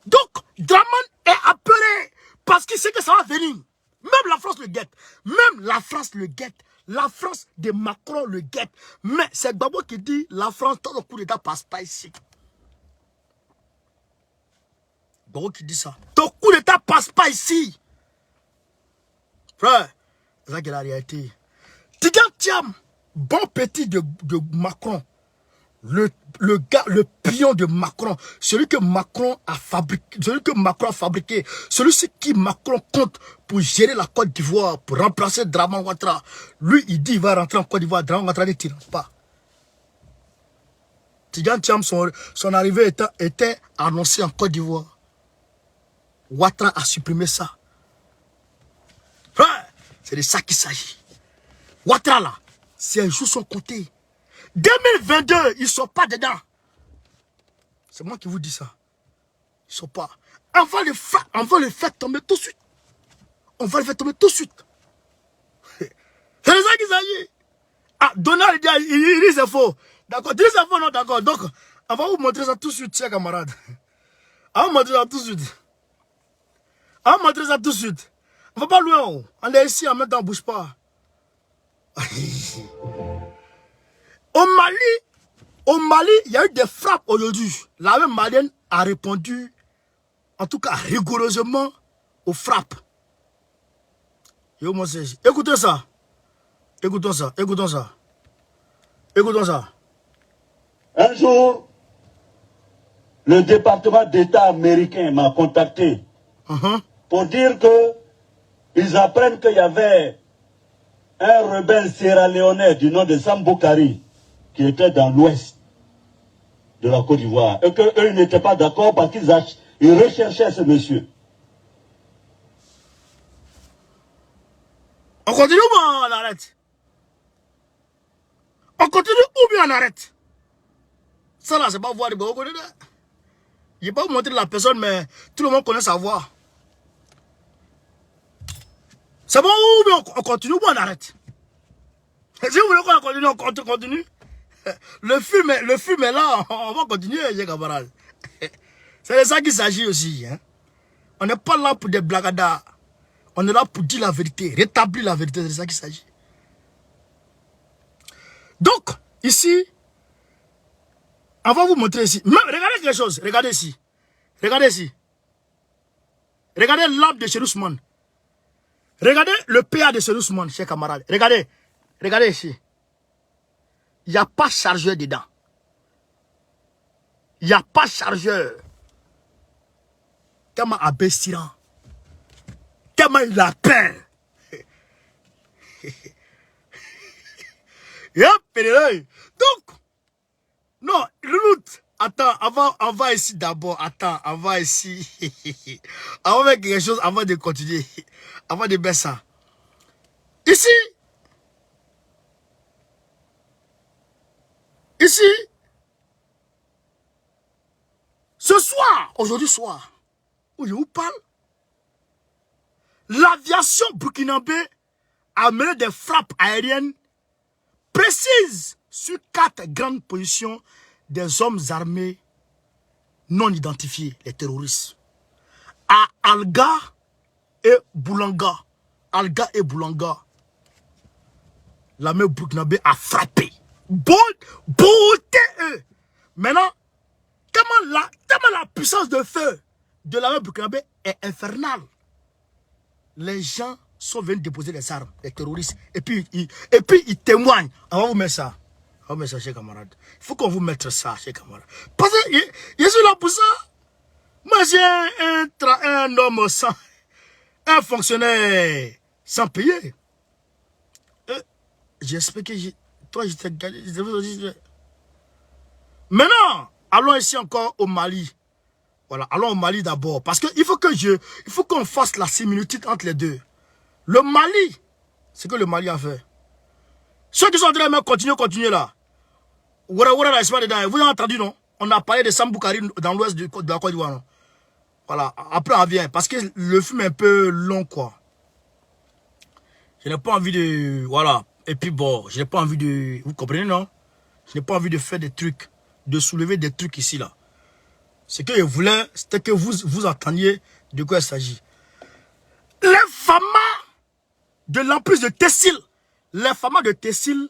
Donc, Dramane est appelé parce qu'il sait que ça va venir. Même la France le guette. Même la France le guette. La France de Macron le guette. Mais c'est Gbagbo qui dit la France, tant le coup d'État passe pas ici. Gbagbo qui dit ça. Ton coup d'État passe pas ici. Frère, c'est ça qui est la réalité. Tigan Thiam, bon petit de Macron. Le gars, le pion de Macron, celui que Macron a fabriqué, celui qui Macron compte pour gérer la Côte d'Ivoire, pour remplacer Dramane Ouattara. Lui, il dit qu'il va rentrer en Côte d'Ivoire. Dramane Ouattara ne tire pas. Tigan Thiam, son arrivée était annoncée en Côte d'Ivoire. Ouattara a supprimé ça. C'est de ça qu'il s'agit. Ouattara là, c'est un jour son côté. 2022, ils ne sont pas dedans. C'est moi qui vous dis ça. Ils ne sont pas. On va le faire tomber tout de suite. On va le faire tomber tout de suite. C'est de ça qu'il s'agit. Ah, Donald, il dit c'est faux. D'accord, dis c'est faux, non, d'accord. Donc, on va vous montrer ça tout de suite, chers camarades. On va vous montrer ça tout de suite. On va vous montrer ça tout de suite. On ne va pas loin. On est ici, en même temps, on ne bouge pas. Au Mali, il y a eu des frappes aujourd'hui. L'armée malienne a répondu, en tout cas rigoureusement, aux frappes. Écoutez ça. Écoutons ça. Écoutons ça. Écoutons ça. Un jour, le département d'État américain m'a contacté pour dire que ils apprennent qu'il y avait un rebelle sierra-léonais du nom de Samboukari qui était dans l'ouest de la Côte d'Ivoire et qu'eux n'étaient pas d'accord parce qu'ils recherchaient ce monsieur. On continue ou bien on arrête? On continue ou bien on arrête? Ça là, c'est pas voir de bon côté. Je ne vais pas vous montrer la personne, mais tout le monde connaît sa voix. C'est bon ou bien on continue ou bien on arrête? Si vous voulez qu'on continue, on continue. Le film est là, on va continuer, les camarades. C'est de ça qu'il s'agit aussi. Hein? On n'est pas là pour des blagadas. On est là pour dire la vérité, rétablir la vérité, c'est de ça qu'il s'agit. Donc, ici, on va vous montrer ici. Même, regardez quelque chose, regardez ici. Regardez ici. Regardez l'arbre de Cherousman. Regardez le PA de Cherousman, chers camarades. Regardez, regardez ici. Il n'y a pas chargeur dedans. Il n'y a pas chargeur. Tellement abaissirant. Tellement il a peur. Donc, non, Louloute, attends, on va ici d'abord. Attends, on va ici. On va faire quelque chose avant de continuer. Avant de baisser ça. Ici, Ce soir, aujourd'hui soir, où je vous parle, l'aviation burkinabé a mené des frappes aériennes précises sur 4 grandes positions des hommes armés non identifiés, les terroristes. À Alga et Boulanga. Alga et Boulanga. L'armée burkinabé a frappé. Beauté eux. Maintenant, tellement la puissance de feu de l'armée burkinabé est infernale. Les gens sont venus déposer les armes, les terroristes. Et puis ils témoignent. On va vous mettre ça. On va vous mettre ça, chers camarades. Il faut qu'on vous mette ça, chers camarades. Parce que je suis là pour ça. Moi, j'ai un homme sans... Un fonctionnaire sans payer. J'espère que toi, je t'ai gagné. Maintenant, allons ici encore au Mali. Voilà, allons au Mali d'abord. Parce qu'il faut qu'on fasse la similitude entre les deux. Le Mali, c'est que le Mali a fait. Ceux qui sont en train de continuer là. Vous avez entendu, non? On a parlé de Samboukari dans l'ouest de la Côte d'Ivoire. Voilà, après on vient. Parce que le film est un peu long, quoi. Je n'ai pas envie de... Voilà. Et puis bon, je n'ai pas envie de... Vous comprenez, non? Je n'ai pas envie de faire des trucs, de soulever des trucs ici, là. Ce que je voulais, c'était que vous entendiez de quoi il s'agit. Les FAMA de l'emprise de Tessil. Les FAMA de Tessil.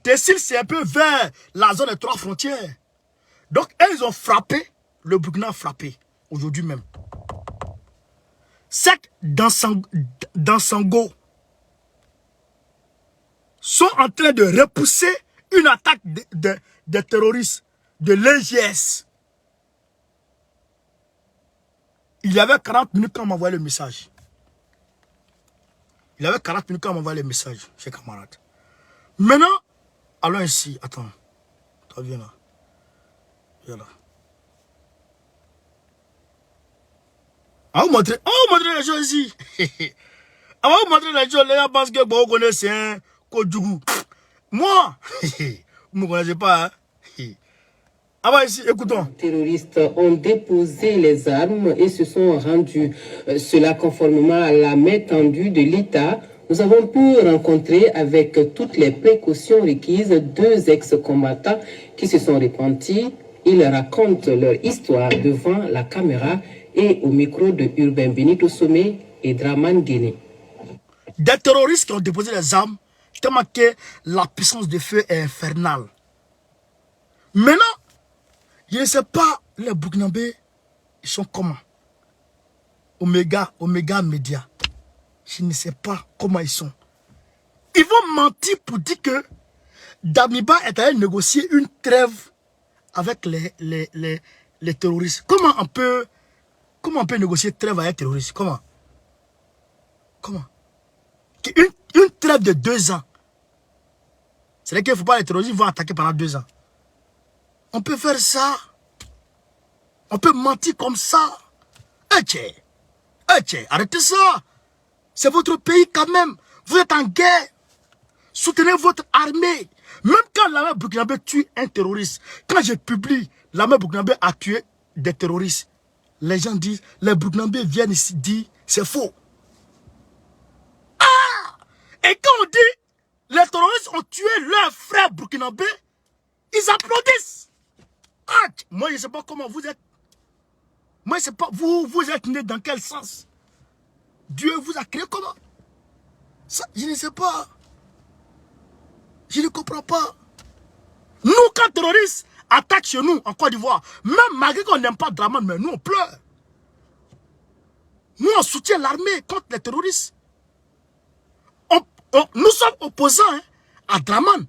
Tessil, c'est un peu vers la zone des 3 frontières. Donc, ils ont frappé. Le Burkina a frappé. Aujourd'hui même. C'est dans Sango sont en train de repousser une attaque de terroristes, de l'EGS. Il y avait 40 minutes quand on m'envoyait le message. Il y avait 40 minutes quand on m'envoyait le message, chers camarades. Maintenant, allons ici. Attends. Toi, viens là. Viens là. On va vous montrer les choses ici. On va vous montrer les choses. Les gens pensent que vous connaissez un Kodjougou. Moi, vous ne me connaissez pas. Hein? Ah bah ici, écoutons. Les terroristes ont déposé les armes et se sont rendus. Cela conformément à la main tendue de l'État. Nous avons pu rencontrer avec toutes les précautions requises 2 ex-combattants qui se sont repentis. Ils racontent leur histoire devant la caméra et au micro de Urbain Benito Sommet et Draman Guéné. Des terroristes qui ont déposé les armes, tellement que la puissance de feu est infernale. Maintenant, je ne sais pas, les Burkinabés, ils sont comment? Omega Media. Je ne sais pas comment ils sont. Ils vont mentir pour dire que Damiba est allé négocier une trêve avec les terroristes. Comment on peut négocier une trêve avec les terroristes? Comment? Une trêve de 2 ans. C'est-à-dire qu'il ne faut pas les terroristes vont attaquer pendant 2 ans. On peut faire ça. On peut mentir comme ça. Arrêtez ça. C'est votre pays quand même. Vous êtes en guerre. Soutenez votre armée. Même quand l'armée burkinabé tue un terroriste, quand je publie l'armée burkinabé a tué des terroristes, les gens disent, les burkinabés viennent ici dire, c'est faux. Ah! Et quand on dit, les terroristes ont tué leurs frères burkinabés, ils applaudissent. Ah! Moi, je ne sais pas comment vous êtes. Moi, je ne sais pas, vous êtes né dans quel sens? Dieu vous a créé comment? Ça, je ne sais pas. Je ne comprends pas. Nous, quand les terroristes attaquent chez nous, en Côte d'Ivoire, même malgré qu'on n'aime pas Draman, mais nous, on pleure. Nous, on soutient l'armée contre les terroristes. Nous sommes opposants à Draman.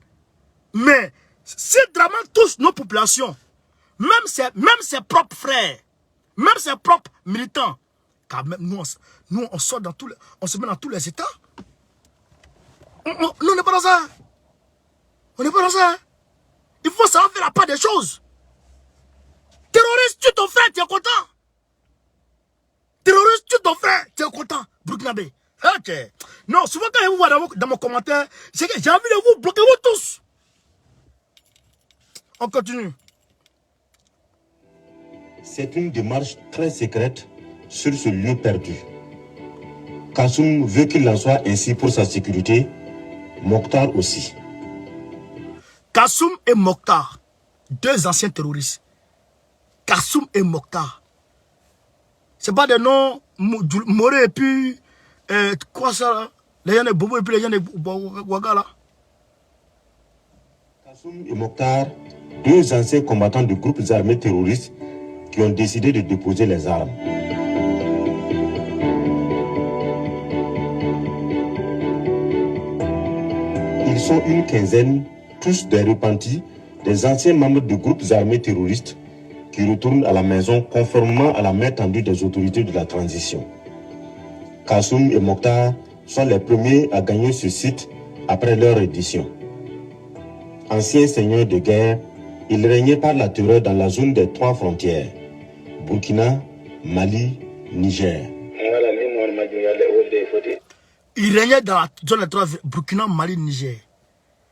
Mais si Draman touche nos populations, même ses propres frères, même ses propres militants, quand même, nous on sort dans on se met dans tous les états. Nous, on n'est pas dans ça. On n'est pas dans ça. Il faut savoir faire la part des choses. Terroriste, tue ton frère, tu es content. Terroriste, tue ton frère, tu es content. Burkinabé. Ok. Non, souvent quand je vous vois dans mon commentaire, c'est que j'ai envie de vous bloquer vous tous. On continue. C'est une démarche très secrète sur ce lieu perdu. Kassoum veut qu'il en soit ainsi pour sa sécurité, Mokhtar aussi. Kassoum et Mokhtar, deux anciens terroristes. Kassoum et Mokhtar. C'est pas des noms, Moré et puis, quoi ça là? Les gens de Bobo et puis les gens de Ouaga là. Kassoum et Mokhtar, deux anciens combattants de groupes armés terroristes qui ont décidé de déposer les armes. Ils sont une quinzaine, tous des repentis, des anciens membres de groupes armés terroristes qui retournent à la maison conformément à la main tendue des autorités de la transition. Kassoum et Mokhtar sont les premiers à gagner ce site après leur édition. Anciens seigneurs de guerre, ils régnaient par la terreur dans la zone des trois frontières, Burkina, Mali, Niger. Ils régnaient dans la zone des trois Burkina, Mali, Niger.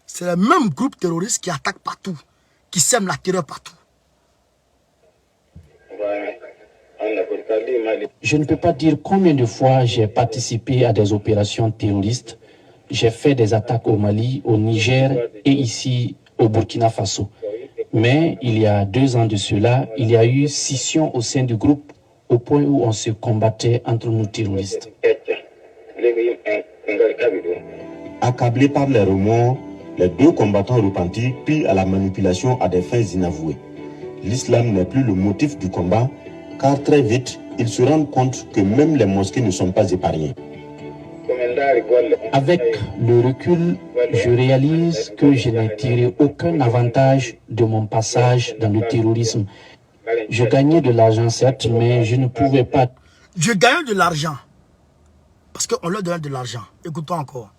C'est le même groupe terroriste qui attaque partout, qui sème la terreur partout. Je ne peux pas dire combien de fois j'ai participé à des opérations terroristes. J'ai fait des attaques au Mali, au Niger et ici au Burkina Faso. Mais il y a 2 ans de cela, il y a eu scission au sein du groupe au point où on se combattait entre nous terroristes. Accablés par les remords, les deux combattants repentis pris à la manipulation à des fins inavouées. L'islam n'est plus le motif du combat, car très vite, ils se rendent compte que même les mosquées ne sont pas épargnées. Avec le recul, je réalise que je n'ai tiré aucun avantage de mon passage dans le terrorisme. Je gagnais de l'argent, certes, mais je ne pouvais pas. Je gagnais de l'argent. Parce qu'on leur donnait de l'argent. Écoutons encore.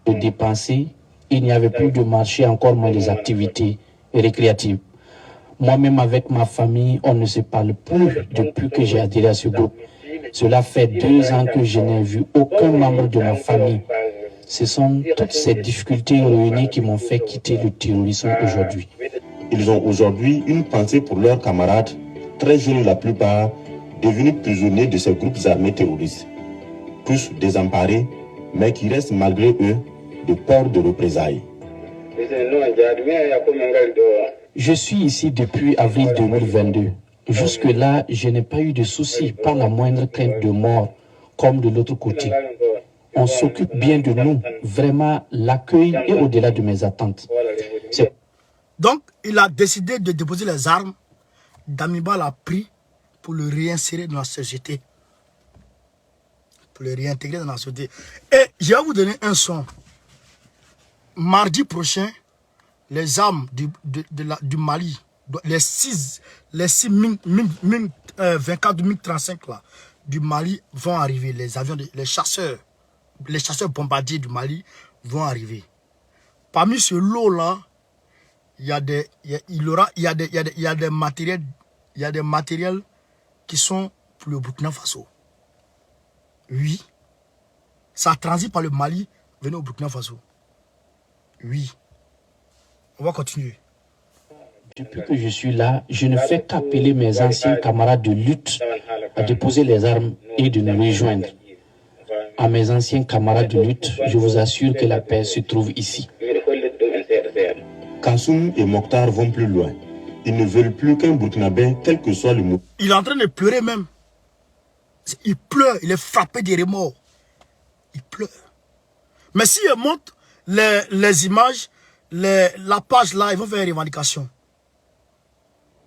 De dépenser, il n'y avait plus de marché, encore moins des activités récréatives. Moi-même, avec ma famille, on ne se parle plus depuis que j'ai adhéré à ce groupe. Cela fait 2 ans que je n'ai vu aucun membre de ma famille. Ce sont toutes ces difficultés réunies qui m'ont fait quitter le terrorisme aujourd'hui. Ils ont aujourd'hui une pensée pour leurs camarades, très jeunes la plupart, devenus prisonniers de ces groupes armés terroristes. Tous désemparés, mais qui restent malgré eux de peur de représailles. Je suis ici depuis avril 2022. Jusque-là, je n'ai pas eu de soucis, pas la moindre crainte de mort, comme de l'autre côté. On s'occupe bien de nous. Vraiment, l'accueil est au-delà de mes attentes. Donc, il a décidé de déposer les armes. Damiba l'a pris pour le réinsérer dans la société. Pour le réintégrer dans la société. Et je vais vous donner un son. Mardi prochain, les armes du Mali, les 24 MiG-35 là, du Mali vont arriver. Les avions, les chasseurs bombardiers du Mali vont arriver. Parmi ce lot là, il y a des matériels qui sont pour le Burkina Faso. Oui. Ça transite par le Mali, venez au Burkina Faso. Oui. On va continuer. Depuis que je suis là, je ne fais qu'appeler mes anciens camarades de lutte à déposer les armes et de nous rejoindre. À mes anciens camarades de lutte, je vous assure que la paix se trouve ici. Kassoum et Mokhtar vont plus loin. Ils ne veulent plus qu'un Burkinabé, quel que soit le mot. Il est en train de pleurer même. Il pleure, il est frappé des remords. Il pleure. Mais si il montre les images, la page là, ils vont faire une revendication.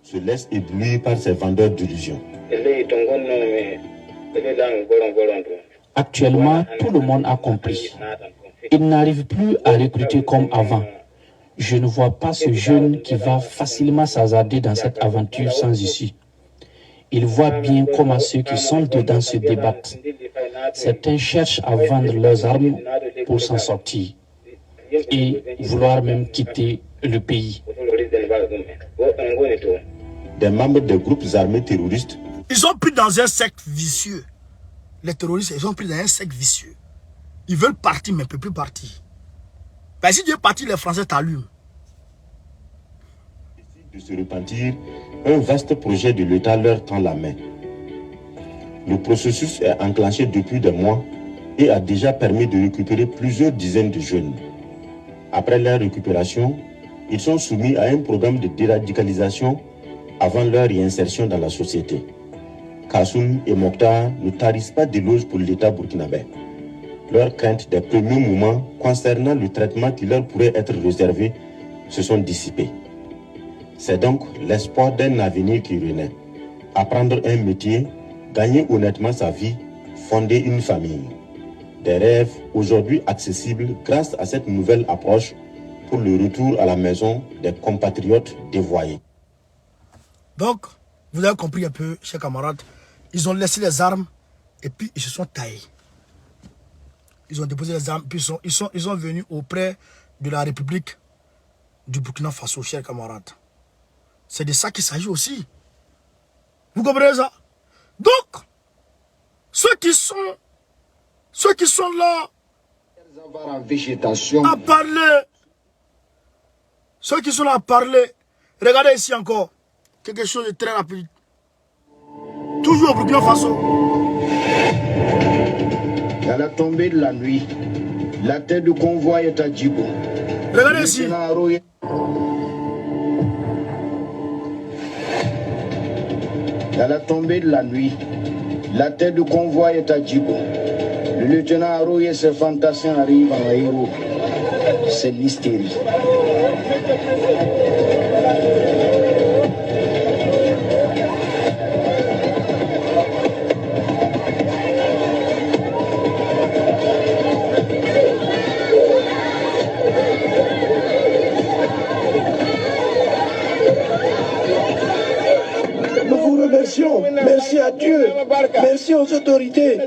Se laisse éblouir par ces vendeurs d'illusions. Actuellement, tout le monde a compris. Ils n'arrivent plus à recruter comme avant. Je ne vois pas ce jeune qui va facilement s'hasarder dans cette aventure sans issue. Ils voient bien comment ceux qui sont dedans se débattent. Certains cherchent à vendre leurs armes pour s'en sortir et vouloir même quitter le pays. Des membres des groupes armés terroristes. Ils sont pris dans un cercle vicieux. Les terroristes, ils sont pris dans un cercle vicieux. Ils veulent partir, mais ils ne peuvent plus partir. Ben, si tu veux partir, les Français t'allument. De se repentir, un vaste projet de l'État leur tend la main. Le processus est enclenché depuis des mois et a déjà permis de récupérer plusieurs dizaines de jeunes. Après leur récupération, ils sont soumis à un programme de déradicalisation avant leur réinsertion dans la société. Kassoum et Mokhtar ne tarissent pas d'éloges pour l'État burkinabé. Leurs craintes des premiers moments concernant le traitement qui leur pourrait être réservé se sont dissipées. C'est donc l'espoir d'un avenir qui renaît. Apprendre un métier, gagner honnêtement sa vie, fonder une famille. Des rêves aujourd'hui accessibles grâce à cette nouvelle approche pour le retour à la maison des compatriotes dévoyés. Donc, vous avez compris un peu, chers camarades, ils ont laissé les armes et puis ils se sont taillés. Ils ont déposé les armes, puis ils sont venus auprès de la République du Burkina Faso, chers camarades. C'est de ça qu'il s'agit aussi. Vous comprenez ça? Donc, ceux qui sont là à parler, ceux qui sont là à parler, regardez ici encore, quelque chose de très rapide. Toujours au Burkina Faso. À la tombée de la nuit, la tête du convoi est à Djibo. Regardez ici. À la tombée de la nuit, la tête du convoi est à Djibo. Le lieutenant Haroui et ses fantassins arrivent en héros. C'est l'hystérie. Merci à Dieu, merci aux autorités.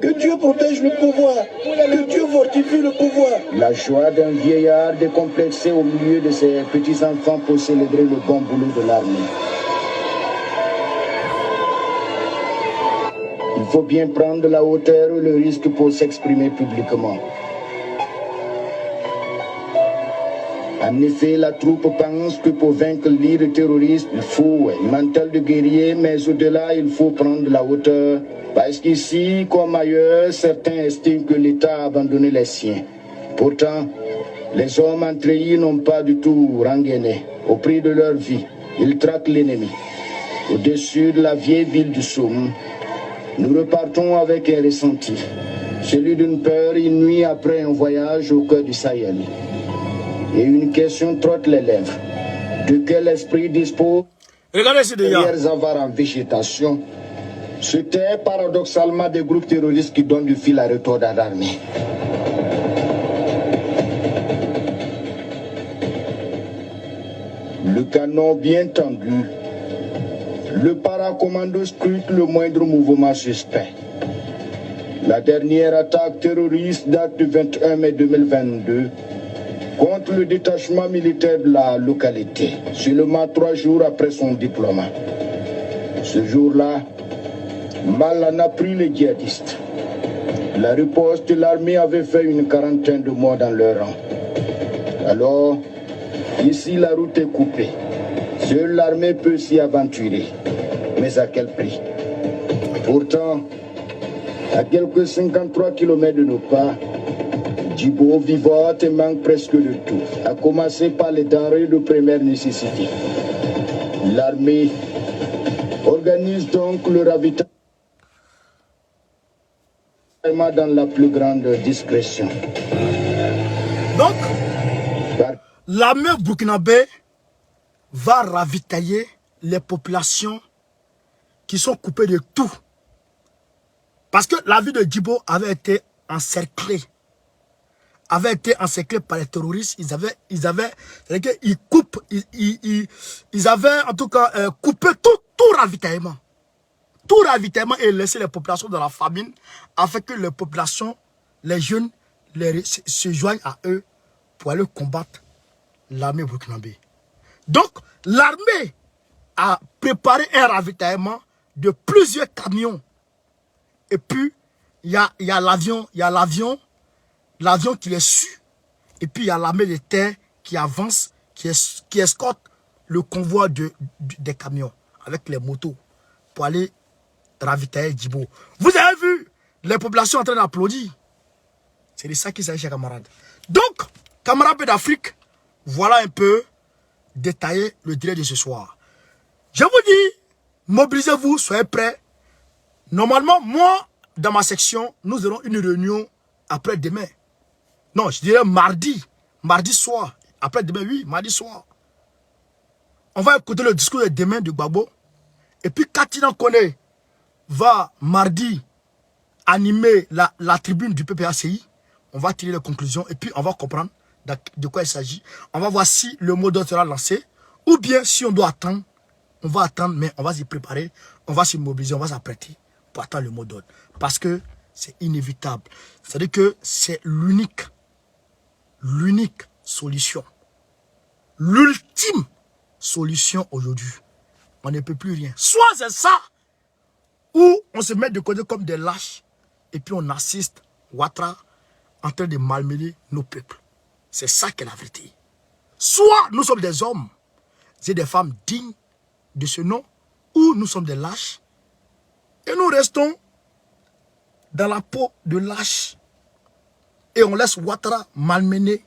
Que Dieu protège le pouvoir, que Dieu fortifie le pouvoir. La joie d'un vieillard décomplexé au milieu de ses petits-enfants pour célébrer le bon boulot de l'armée. Il faut bien prendre la hauteur et le risque pour s'exprimer publiquement. En effet, la troupe pense que pour vaincre l'île terroriste, il faut un mental de guerrier, mais au-delà, il faut prendre la hauteur. Parce qu'ici, comme ailleurs, certains estiment que l'État a abandonné les siens. Pourtant, les hommes entrayés n'ont pas du tout rengainé. Au prix de leur vie, ils traquent l'ennemi. Au-dessus de la vieille ville du Somme, nous repartons avec un ressenti. Celui d'une peur inouïe après un voyage au cœur du Sahel. Et une question trotte les lèvres. De quel esprit dispose les avares en végétation? C'était paradoxalement des groupes terroristes qui donnent du fil à retordre à l'armée. Le canon bien tendu. Le paracommando scrute le moindre mouvement suspect. La dernière attaque terroriste date du 21 mai 2022. Contre le détachement militaire de la localité, seulement 3 jours après son déploiement. Ce jour-là, mal en a pris les djihadistes. La riposte de l'armée avait fait une quarantaine de morts dans leur rang. Alors, ici la route est coupée. Seule l'armée peut s'y aventurer. Mais à quel prix? Pourtant, à quelques 53 km de nos pas, Djibo vivote et manque presque de tout, à commencer par les denrées de première nécessité. L'armée organise donc le ravitaillement dans la plus grande discrétion. Donc, l'armée burkinabé va ravitailler les populations qui sont coupées de tout. Parce que la ville de Djibo avait été encerclée par les terroristes. Ils avaient en tout cas coupé tout ravitaillement. Tout ravitaillement et laissé les populations dans la famine afin que les populations, les jeunes, se joignent à eux pour aller combattre l'armée burkinabé. Donc, l'armée a préparé un ravitaillement de plusieurs camions. Et puis, il y a l'avion qui les suit. Et puis, il y a l'armée de terre qui avance, qui escorte le convoi des camions avec les motos pour aller ravitailler Djibo. Vous avez vu les populations en train d'applaudir. C'est de ça qu'il s'agit, chers camarades. Donc, camarades d'Afrique, voilà un peu détaillé le direct de ce soir. Je vous dis, mobilisez-vous, soyez prêts. Normalement, moi, dans ma section, nous aurons une réunion après-demain. Non, je dirais mardi. Mardi soir. Après-demain, oui, mardi soir. On va écouter le discours de demain de Gbagbo. Et puis, Katina Kone va mardi animer la tribune du PPACI. On va tirer les conclusions et puis on va comprendre de quoi il s'agit. On va voir si le mot d'ordre sera lancé ou bien si on doit attendre. On va attendre, mais on va s'y préparer. On va s'y mobiliser, on va s'apprêter pour attendre le mot d'ordre. Parce que c'est inévitable. C'est-à-dire que c'est l'unique solution. L'ultime solution aujourd'hui. On ne peut plus rien. Soit c'est ça, ou on se met de côté comme des lâches et puis on assiste Ouattara en train de malmener nos peuples. C'est ça qui est la vérité. Soit nous sommes des hommes et des femmes dignes de ce nom, ou nous sommes des lâches et nous restons dans la peau de lâches et on laisse Ouattara malmener,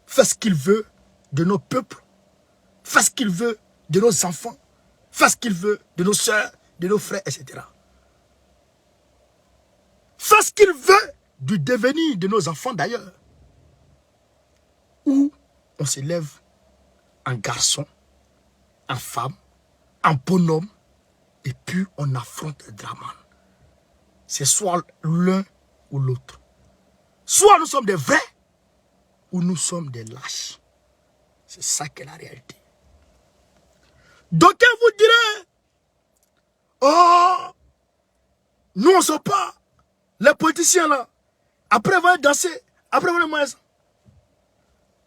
faire ce qu'il veut de nos peuples, faire ce qu'il veut de nos enfants, faire ce qu'il veut de nos soeurs, de nos frères, etc. Faire ce qu'il veut du devenir de nos enfants d'ailleurs. Où on s'élève en garçon, en femme, en bonhomme, et puis on affronte Draman. C'est soit l'un ou l'autre. Soit nous sommes des vrais, ou nous sommes des lâches. C'est ça qui est la réalité. D'aucuns vous direz, oh, nous on ne sait pas, les politiciens là, après vont danser, après vont les moyens.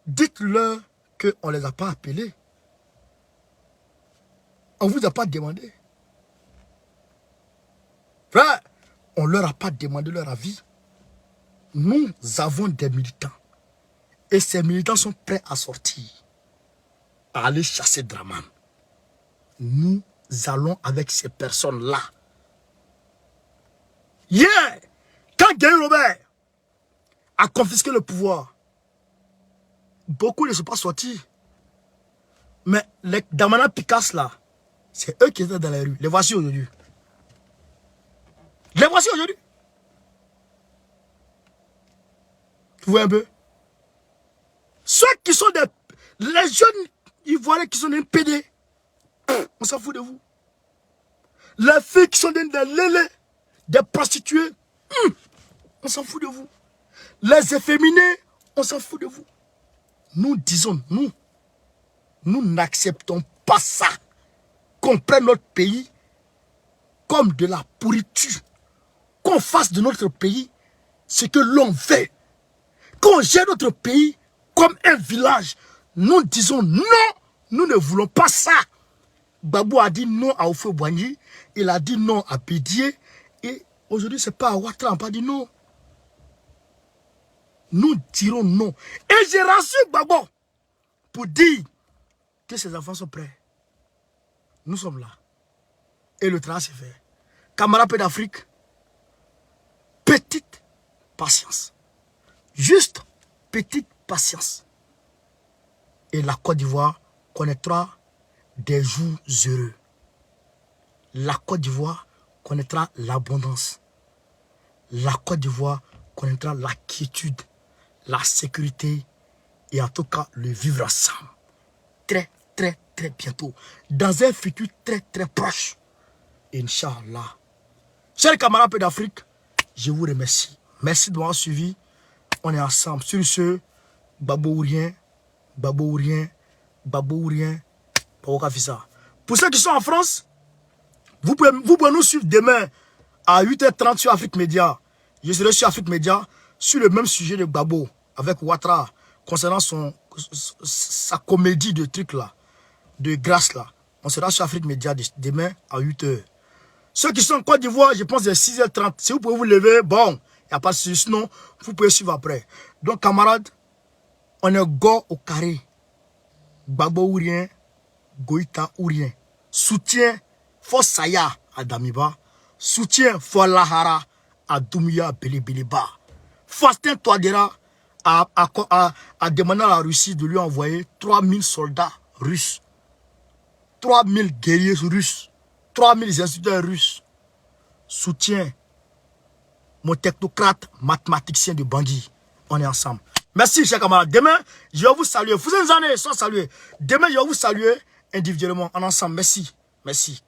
Dites-leur qu'on ne les a pas appelés. On ne vous a pas demandé. Frère, on ne leur a pas demandé leur avis. Nous avons des militants. Et ces militants sont prêts à sortir. À aller chasser Draman. Nous allons avec ces personnes-là. Hier, quand Guéry Robert a confisqué le pouvoir, beaucoup ne sont pas sortis. Mais les Damana Picasso là, c'est eux qui étaient dans les rues. Les voici aujourd'hui. Les voici aujourd'hui. Vous voyez un peu? Ceux qui sont les jeunes Ivoiriens qui sont des PD, on s'en fout de vous. Les filles qui sont des lélés, des prostituées, on s'en fout de vous. Les efféminés, on s'en fout de vous. Nous disons, nous n'acceptons pas ça. Qu'on prenne notre pays comme de la pourriture. Qu'on fasse de notre pays ce que l'on veut. Qu'on gère notre pays comme un village. Nous disons non, nous ne voulons pas ça. Babou a dit non à Houphouët-Boigny, il a dit non à Bédié, et aujourd'hui c'est pas à Ouattara, on n'a pas dit non. Nous dirons non. Et je rassure Babou pour dire que ses enfants sont prêts. Nous sommes là. Et le travail s'est fait. Camarades d'Afrique, petite patience. Juste petite patience. Et la Côte d'Ivoire connaîtra des jours heureux. La Côte d'Ivoire connaîtra l'abondance. La Côte d'Ivoire connaîtra la quiétude, la sécurité et en tout cas le vivre ensemble. Très, très, très bientôt. Dans un futur très, très proche. Inch'Allah. Chers camarades d'Afrique, je vous remercie. Merci de m'avoir suivi. On est ensemble. Sur ce, Gbagbo ou rien, Gbagbo ou rien, Gbagbo ou rien, Bawoka Fissa. Pour ceux qui sont en France, vous pouvez nous suivre demain à 8h30 sur Afrique Média. Je serai sur Afrique Média sur le même sujet de Gbagbo avec Ouattara concernant sa comédie de trucs là, de grâce là. On sera sur Afrique Média demain à 8h. Ceux qui sont en Côte d'Ivoire, je pense à 6h30. Si vous pouvez vous lever, bon, il n'y a pas de souci. Sinon, vous pouvez suivre après. Donc, camarades, on est go au carré. Gbagbo ou rien, Goïta ou rien. Soutien for Saya à Damiba. Soutien for Lahara à Doumbouya Belebeleba. Fastin Touadéra a demandé à la Russie de lui envoyer 3000 soldats russes. 3000 guerriers russes. 3000 instructeurs russes. Soutien mon technocrate mathématicien de Bangui. On est ensemble. Merci, chers camarades. Demain, je vais vous saluer. Vous êtes en train de saluer. Demain, je vais vous saluer individuellement, en ensemble. Merci. Merci.